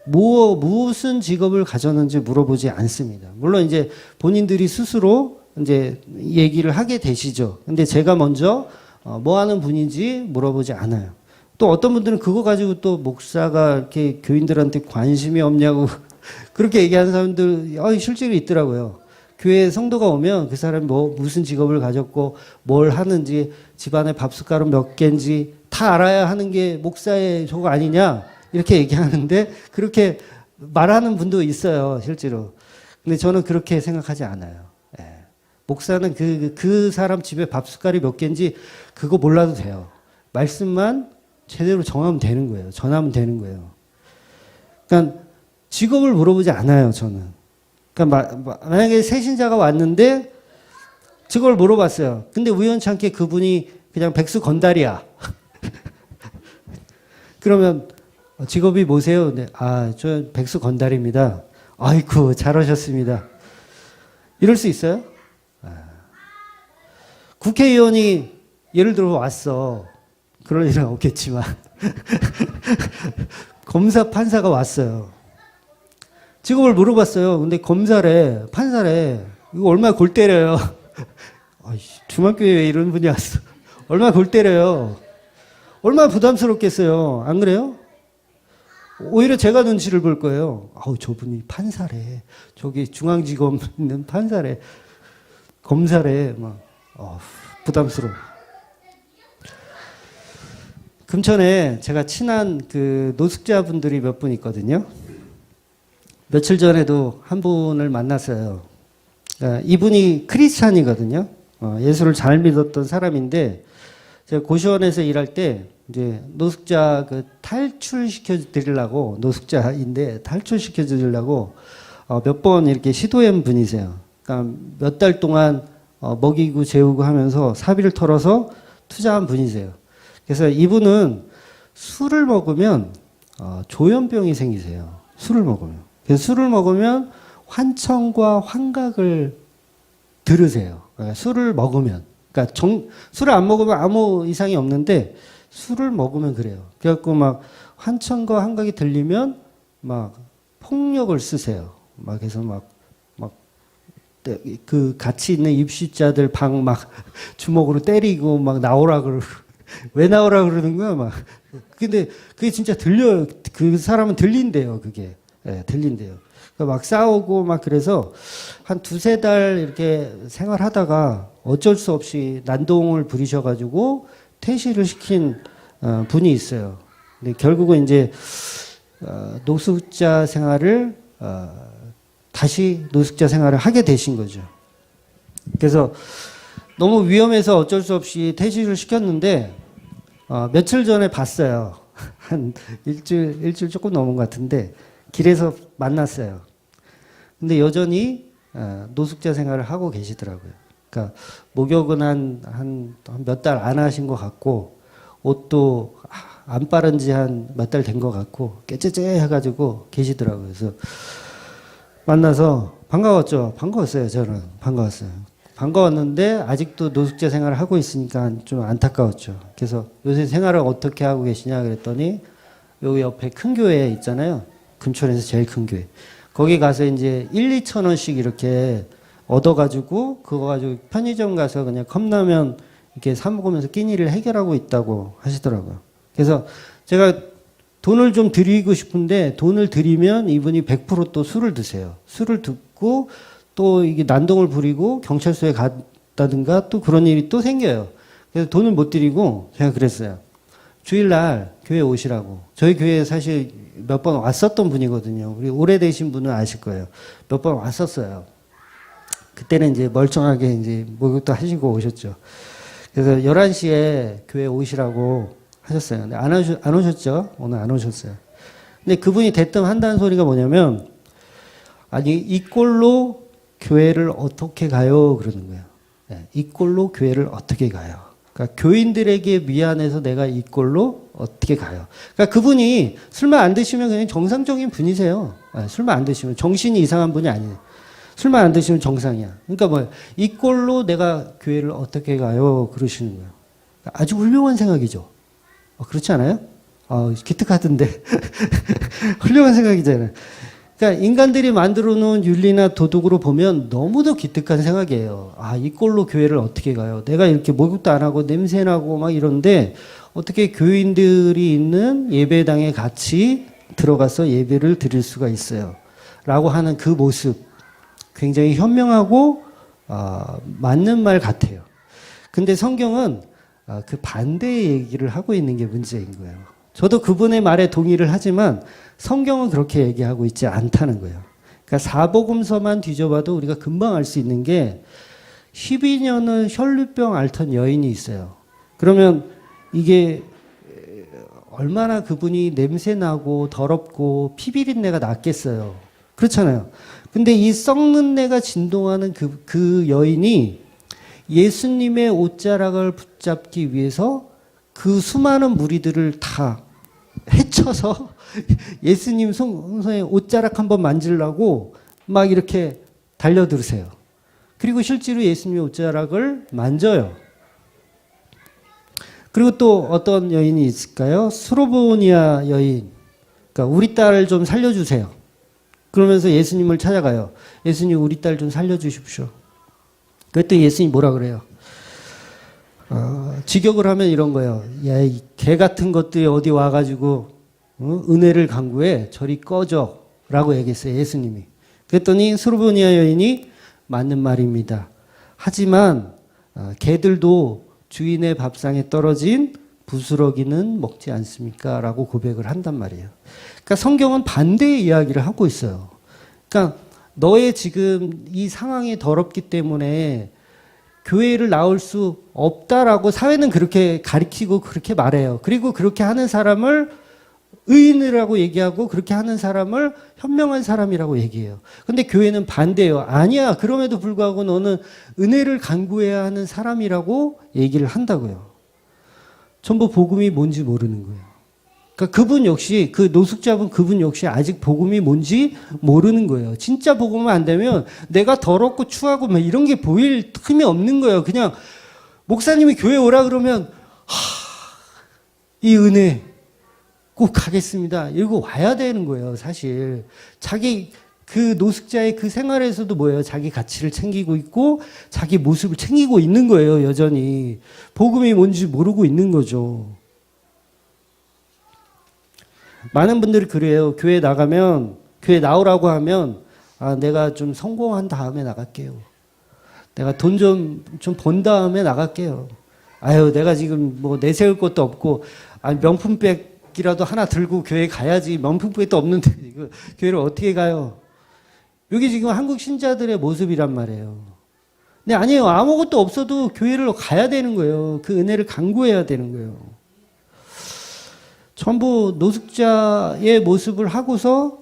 무슨 직업을 가졌는지 물어보지 않습니다. 물론 이제 본인들이 스스로 이제 얘기를 하게 되시죠. 근데 제가 먼저 뭐 하는 분인지 물어보지 않아요. 또 어떤 분들은 그거 가지고 또 목사가 이렇게 교인들한테 관심이 없냐고 그렇게 얘기하는 사람들 실제로 있더라고요. 교회에 성도가 오면 그 사람이 무슨 직업을 가졌고 뭘 하는지 집안에 밥숟가락 몇 개인지 다 알아야 하는 게 목사의 저거 아니냐 이렇게 얘기하는데 그렇게 말하는 분도 있어요. 실제로. 근데 저는 그렇게 생각하지 않아요. 예. 목사는 그 사람 집에 밥숟가락이 몇 개인지 그거 몰라도 돼요. 말씀만 제대로 정하면 되는 거예요. 전하면 되는 거예요. 그러니까 직업을 물어보지 않아요. 저는. 그러니까 만약에 새신자가 왔는데 직업을 물어봤어요. 근데 우연찮게 그분이 그냥 백수 건달이야. 그러면 직업이 뭐세요? 네. 저 백수 건달입니다. 아이고 잘하셨습니다. 이럴 수 있어요? 국회의원이 예를 들어 왔어. 그럴 일은 없겠지만 검사 판사가 왔어요. 직업을 물어봤어요. 근데 검사래, 판사래. 이거 얼마나 골 때려요. 중학교에 이런 분이 왔어. 얼마나 골 때려요. 얼마나 부담스럽겠어요. 안 그래요? 오히려 제가 눈치를 볼 거예요. 저분이 판사래. 저기 중앙지검 있는 판사래. 검사래. 부담스러워. 금천에 제가 친한 그 노숙자분들이 몇 분 있거든요. 며칠 전에도 한 분을 만났어요. 이분이 크리스찬이거든요. 예수를 잘 믿었던 사람인데 제가 고시원에서 일할 때 이제 노숙자 탈출시켜 드리려고 노숙자인데 탈출시켜 드리려고 몇 번 이렇게 시도한 분이세요. 그러니까 몇 달 동안 먹이고 재우고 하면서 사비를 털어서 투자한 분이세요. 그래서 이분은 술을 먹으면 조현병이 생기세요. 술을 먹으면. 그래서 술을 먹으면 환청과 환각을 들으세요. 술을 먹으면. 그러니까 술을 안 먹으면 아무 이상이 없는데 술을 먹으면 그래요. 그래갖고 막 환청과 환각이 들리면 막 폭력을 쓰세요. 그래서 그 같이 있는 입시자들 방 막 주먹으로 때리고 막 나오라 그러고 왜 나오라 그러는 거야 근데 그게 진짜 들려요. 그 사람은 들린대요. 그게. 들린대요. 그러니까 막 싸우고 그래서 한 두세 달 이렇게 생활하다가 어쩔 수 없이 난동을 부리셔가지고 퇴실을 시킨 분이 있어요. 근데 결국은 이제 노숙자 생활을 다시 노숙자 생활을 하게 되신 거죠. 그래서 너무 위험해서 어쩔 수 없이 퇴직을 시켰는데 며칠 전에 봤어요. 한 일주일 조금 넘은 것 같은데 길에서 만났어요. 근데 여전히 노숙자 생활을 하고 계시더라고요. 그러니까 목욕은 한 몇 달 안 하신 것 같고 옷도 안 빠른 지 한 몇 달 된 것 같고 깨째째 해가지고 계시더라고요. 그래서 만나서 반가웠죠. 반가웠어요. 저는 반가웠어요. 반가웠는데 아직도 노숙자 생활을 하고 있으니까 좀 안타까웠죠. 그래서 요새 생활을 어떻게 하고 계시냐 그랬더니 여기 옆에 큰 교회 있잖아요. 금천에서 제일 큰 교회. 거기 가서 이제 1, 2천 원씩 이렇게 얻어가지고 그거 가지고 편의점 가서 그냥 컵라면 이렇게 사 먹으면서 끼니를 해결하고 있다고 하시더라고요. 그래서 제가 돈을 좀 드리고 싶은데 돈을 드리면 이분이 100% 또 술을 드세요. 술을 듣고 또 이게 난동을 부리고 경찰서에 갔다든가 또 그런 일이 또 생겨요. 그래서 돈을 못 드리고 제가 그랬어요. 주일날 교회 오시라고. 저희 교회에 사실 몇 번 왔었던 분이거든요. 우리 오래되신 분은 아실 거예요. 몇 번 왔었어요. 그때는 이제 멀쩡하게 이제 목욕도 하시고 오셨죠. 그래서 11시에 교회 오시라고 하셨어요. 근데 안 오셨죠? 오늘 안 오셨어요. 근데 그분이 대뜸 한다는 소리가 뭐냐면, 아니, 이 꼴로 교회를 어떻게 가요? 그러는 거예요. 네, 이 꼴로 교회를 어떻게 가요? 그러니까 교인들에게 미안해서 내가 이 꼴로 어떻게 가요? 그러니까 그분이 술만 안 드시면 그냥 정상적인 분이세요. 네, 술만 안 드시면 정신이 이상한 분이 아니에요. 술만 안 드시면 정상이야. 그러니까 뭐, 이 꼴로 내가 교회를 어떻게 가요? 그러시는 거예요. 아주 훌륭한 생각이죠. 그렇지 않아요? 기특하던데. 훌륭한 생각이잖아요. 그러니까 인간들이 만들어 놓은 윤리나 도덕으로 보면 너무도 기특한 생각이에요. 이 꼴로 교회를 어떻게 가요? 내가 이렇게 목욕도 안 하고 냄새나고 막 이런데 어떻게 교인들이 있는 예배당에 같이 들어가서 예배를 드릴 수가 있어요? 라고 하는 그 모습. 굉장히 현명하고 맞는 말 같아요. 근데 성경은 그 반대의 얘기를 하고 있는 게 문제인 거예요. 저도 그분의 말에 동의를 하지만 성경은 그렇게 얘기하고 있지 않다는 거예요. 그러니까 사복음서만 뒤져봐도 우리가 금방 알 수 있는 게 12년을 혈루병 앓던 여인이 있어요. 그러면 이게 얼마나 그분이 냄새나고 더럽고 피비린내가 났겠어요. 그렇잖아요. 근데 이 썩는 내가 진동하는 그 여인이 예수님의 옷자락을 붙잡기 위해서 그 수많은 무리들을 다 헤쳐서 예수님 손에 옷자락 한번 만지려고 막 이렇게 달려들으세요. 그리고 실제로 예수님의 옷자락을 만져요. 그리고 또 어떤 여인이 있을까요? 수로보니아 여인. 그러니까 우리 딸을 좀 살려주세요. 그러면서 예수님을 찾아가요. 예수님 우리 딸 좀 살려주십시오. 그랬더니 예수님 뭐라 그래요? 직역을 하면 이런 거예요. 야, 이 개 같은 것들이 어디 와가지고 은혜를 강구해 저리 꺼져 라고 얘기했어요. 예수님이. 그랬더니 수르보니아 여인이 맞는 말입니다. 하지만 개들도 주인의 밥상에 떨어진 부스러기는 먹지 않습니까? 라고 고백을 한단 말이에요. 그러니까 성경은 반대의 이야기를 하고 있어요. 그러니까 너의 지금 이 상황이 더럽기 때문에 교회를 나올 수 없다라고 사회는 그렇게 가리키고 그렇게 말해요. 그리고 그렇게 하는 사람을 의인이라고 얘기하고 그렇게 하는 사람을 현명한 사람이라고 얘기해요. 근데 교회는 반대예요. 아니야. 그럼에도 불구하고 너는 은혜를 간구해야 하는 사람이라고 얘기를 한다고요. 전부 복음이 뭔지 모르는 거예요. 그러니까 그분 역시 그 노숙자분 그분 역시 아직 복음이 뭔지 모르는 거예요. 진짜 복음은 안 되면 내가 더럽고 추하고 막 이런 게 보일 틈이 없는 거예요. 그냥 목사님이 교회 오라 그러면 이 은혜 꼭 가겠습니다. 이러고 와야 되는 거예요. 사실 자기 그 노숙자의 그 생활에서도 뭐예요? 자기 가치를 챙기고 있고 자기 모습을 챙기고 있는 거예요. 여전히 복음이 뭔지 모르고 있는 거죠. 많은 분들이 그래요. 교회 나가면 교회 나오라고 하면 내가 좀 성공한 다음에 나갈게요. 내가 돈 좀 번 다음에 나갈게요. 아유 내가 지금 뭐 내세울 것도 없고 명품백 명품백이라도 하나 들고 교회 가야지. 명품백도 없는데 이거 교회를 어떻게 가요? 이게 지금 한국 신자들의 모습이란 말이에요. 근데 아니에요. 아무것도 없어도 교회를 가야 되는 거예요. 그 은혜를 간구해야 되는 거예요. 전부 노숙자의 모습을 하고서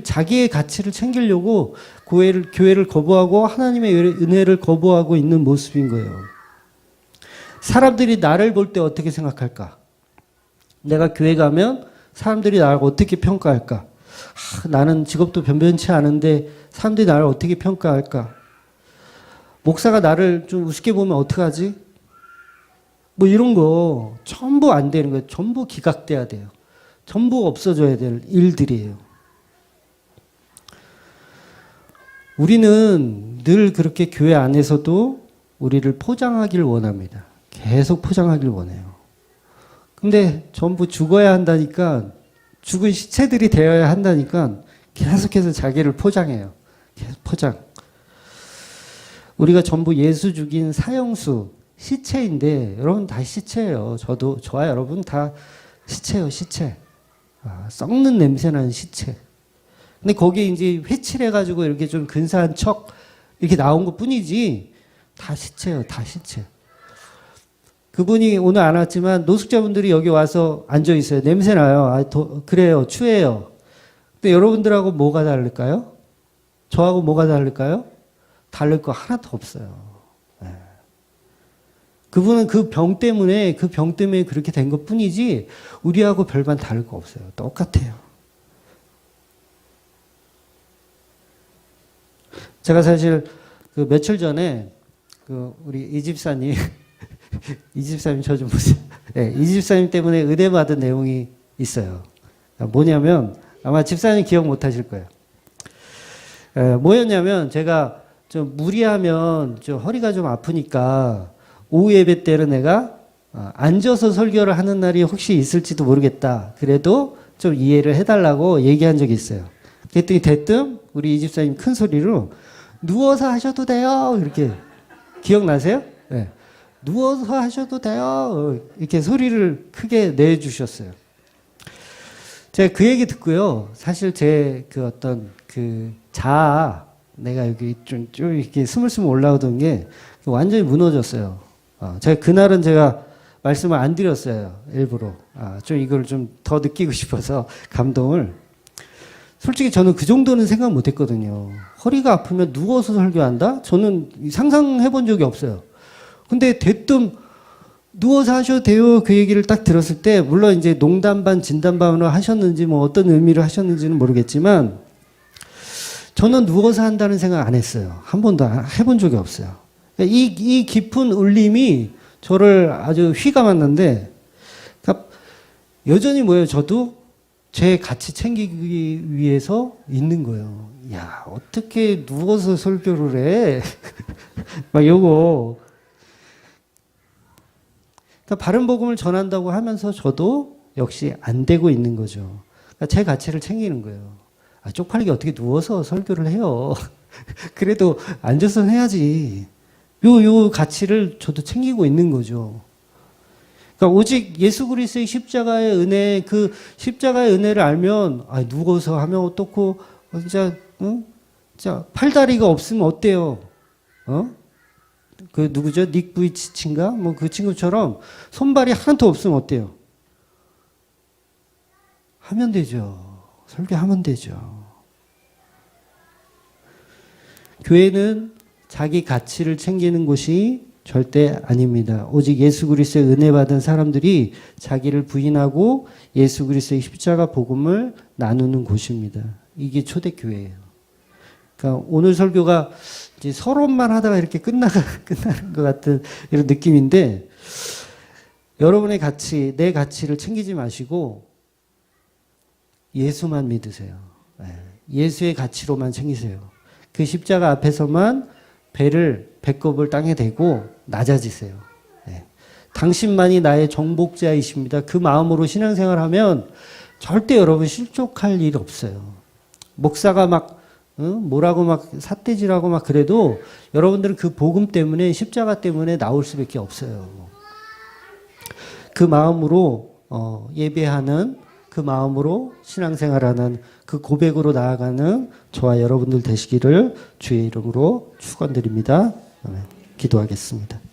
자기의 가치를 챙기려고 교회를 거부하고 하나님의 은혜를 거부하고 있는 모습인 거예요. 사람들이 나를 볼 때 어떻게 생각할까? 내가 교회 가면 사람들이 나를 어떻게 평가할까? 나는 직업도 변변치 않은데 사람들이 나를 어떻게 평가할까? 목사가 나를 좀 우습게 보면 어떡하지? 뭐 이런 거 전부 안 되는 거예요. 전부 기각돼야 돼요. 전부 없어져야 될 일들이에요. 우리는 늘 그렇게 교회 안에서도 우리를 포장하길 원합니다. 계속 포장하길 원해요. 근데 전부 죽어야 한다니까, 죽은 시체들이 되어야 한다니까 계속해서 자기를 포장해요. 계속 포장. 우리가 전부 예수 죽인 사형수, 시체인데, 여러분 다 시체예요. 저와 여러분 다 시체예요, 시체. 썩는 냄새나는 시체. 근데 거기에 이제 회칠해가지고 이렇게 좀 근사한 척 이렇게 나온 것 뿐이지, 다 시체예요, 다 시체. 그분이 오늘 안 왔지만 노숙자분들이 여기 와서 앉아 있어요. 냄새 나요. 그래요, 추해요. 근데 여러분들하고 뭐가 다를까요? 저하고 뭐가 다를까요? 다를 거 하나도 없어요. 네. 그분은 그 병 때문에 그렇게 된 것 뿐이지 우리하고 별반 다를 거 없어요. 똑같아요. 제가 사실 그 며칠 전에 우리 이 집사님 이 집사님 저 좀 보세요. 네, 이 집사님 때문에 은혜 받은 내용이 있어요. 뭐냐면 아마 집사님 기억 못 하실 거예요. 뭐였냐면 제가 좀 무리하면 좀 허리가 좀 아프니까 오후 예배 때는 내가 앉아서 설교를 하는 날이 혹시 있을지도 모르겠다. 그래도 좀 이해를 해달라고 얘기한 적이 있어요. 그랬더니 대뜸 우리 이 집사님 큰 소리로 누워서 하셔도 돼요. 이렇게 기억나세요? 네. 누워서 하셔도 돼요. 이렇게 소리를 크게 내주셨어요. 제가 그 얘기 듣고요. 사실 제 어떤 자아, 내가 여기 좀 이렇게 스물스물 올라오던 게 완전히 무너졌어요. 그날은 제가 말씀을 안 드렸어요. 일부러. 좀 이걸 좀 더 느끼고 싶어서 감동을. 솔직히 저는 그 정도는 생각 못 했거든요. 허리가 아프면 누워서 설교한다? 저는 상상해 본 적이 없어요. 근데 대뜸 누워서 하셔도 돼요. 그 얘기를 딱 들었을 때, 물론 이제 농담 반 진담 반으로 하셨는지 뭐 어떤 의미로 하셨는지는 모르겠지만, 저는 누워서 한다는 생각 안 했어요. 한 번도 해본 적이 없어요. 이 깊은 울림이 저를 아주 휘감았는데, 그러니까 여전히 뭐예요? 저도 제 가치 챙기기 위해서 있는 거예요. 야, 어떻게 누워서 설교를 해? 막 요거. 그러니까 바른 복음을 전한다고 하면서 저도 역시 안 되고 있는 거죠. 그러니까 제 가치를 챙기는 거예요. 쪽팔리게 어떻게 누워서 설교를 해요. 그래도 앉아서 해야지. 요 가치를 저도 챙기고 있는 거죠. 그러니까 오직 예수 그리스도의 십자가의 은혜, 그 십자가의 은혜를 알면, 누워서 하면 어떻고, 진짜 팔다리가 없으면 어때요? 그 누구죠? 닉 부이치치인가? 뭐 그 친구처럼 손발이 하나도 없으면 어때요? 하면 되죠. 설교하면 되죠. 교회는 자기 가치를 챙기는 곳이 절대 아닙니다. 오직 예수 그리스도의 은혜 받은 사람들이 자기를 부인하고 예수 그리스도의 십자가 복음을 나누는 곳입니다. 이게 초대교회예요. 그러니까 오늘 설교가 이제 서론만 하다가 이렇게 끝나는 것 같은 이런 느낌인데, 여러분의 가치, 내 가치를 챙기지 마시고 예수만 믿으세요. 예수의 가치로만 챙기세요. 그 십자가 앞에서만 배꼽을 땅에 대고 낮아지세요. 당신만이 나의 정복자이십니다. 그 마음으로 신앙생활하면 절대 여러분 실족할 일 없어요. 목사가 막 뭐라고 막 삿대질하고 막 그래도 여러분들은 그 복음 때문에, 십자가 때문에 나올 수밖에 없어요. 그 마음으로 예배하는 그 마음으로 신앙생활하는 그 고백으로 나아가는 저와 여러분들 되시기를 주의 이름으로 축원드립니다. 아멘. 기도하겠습니다.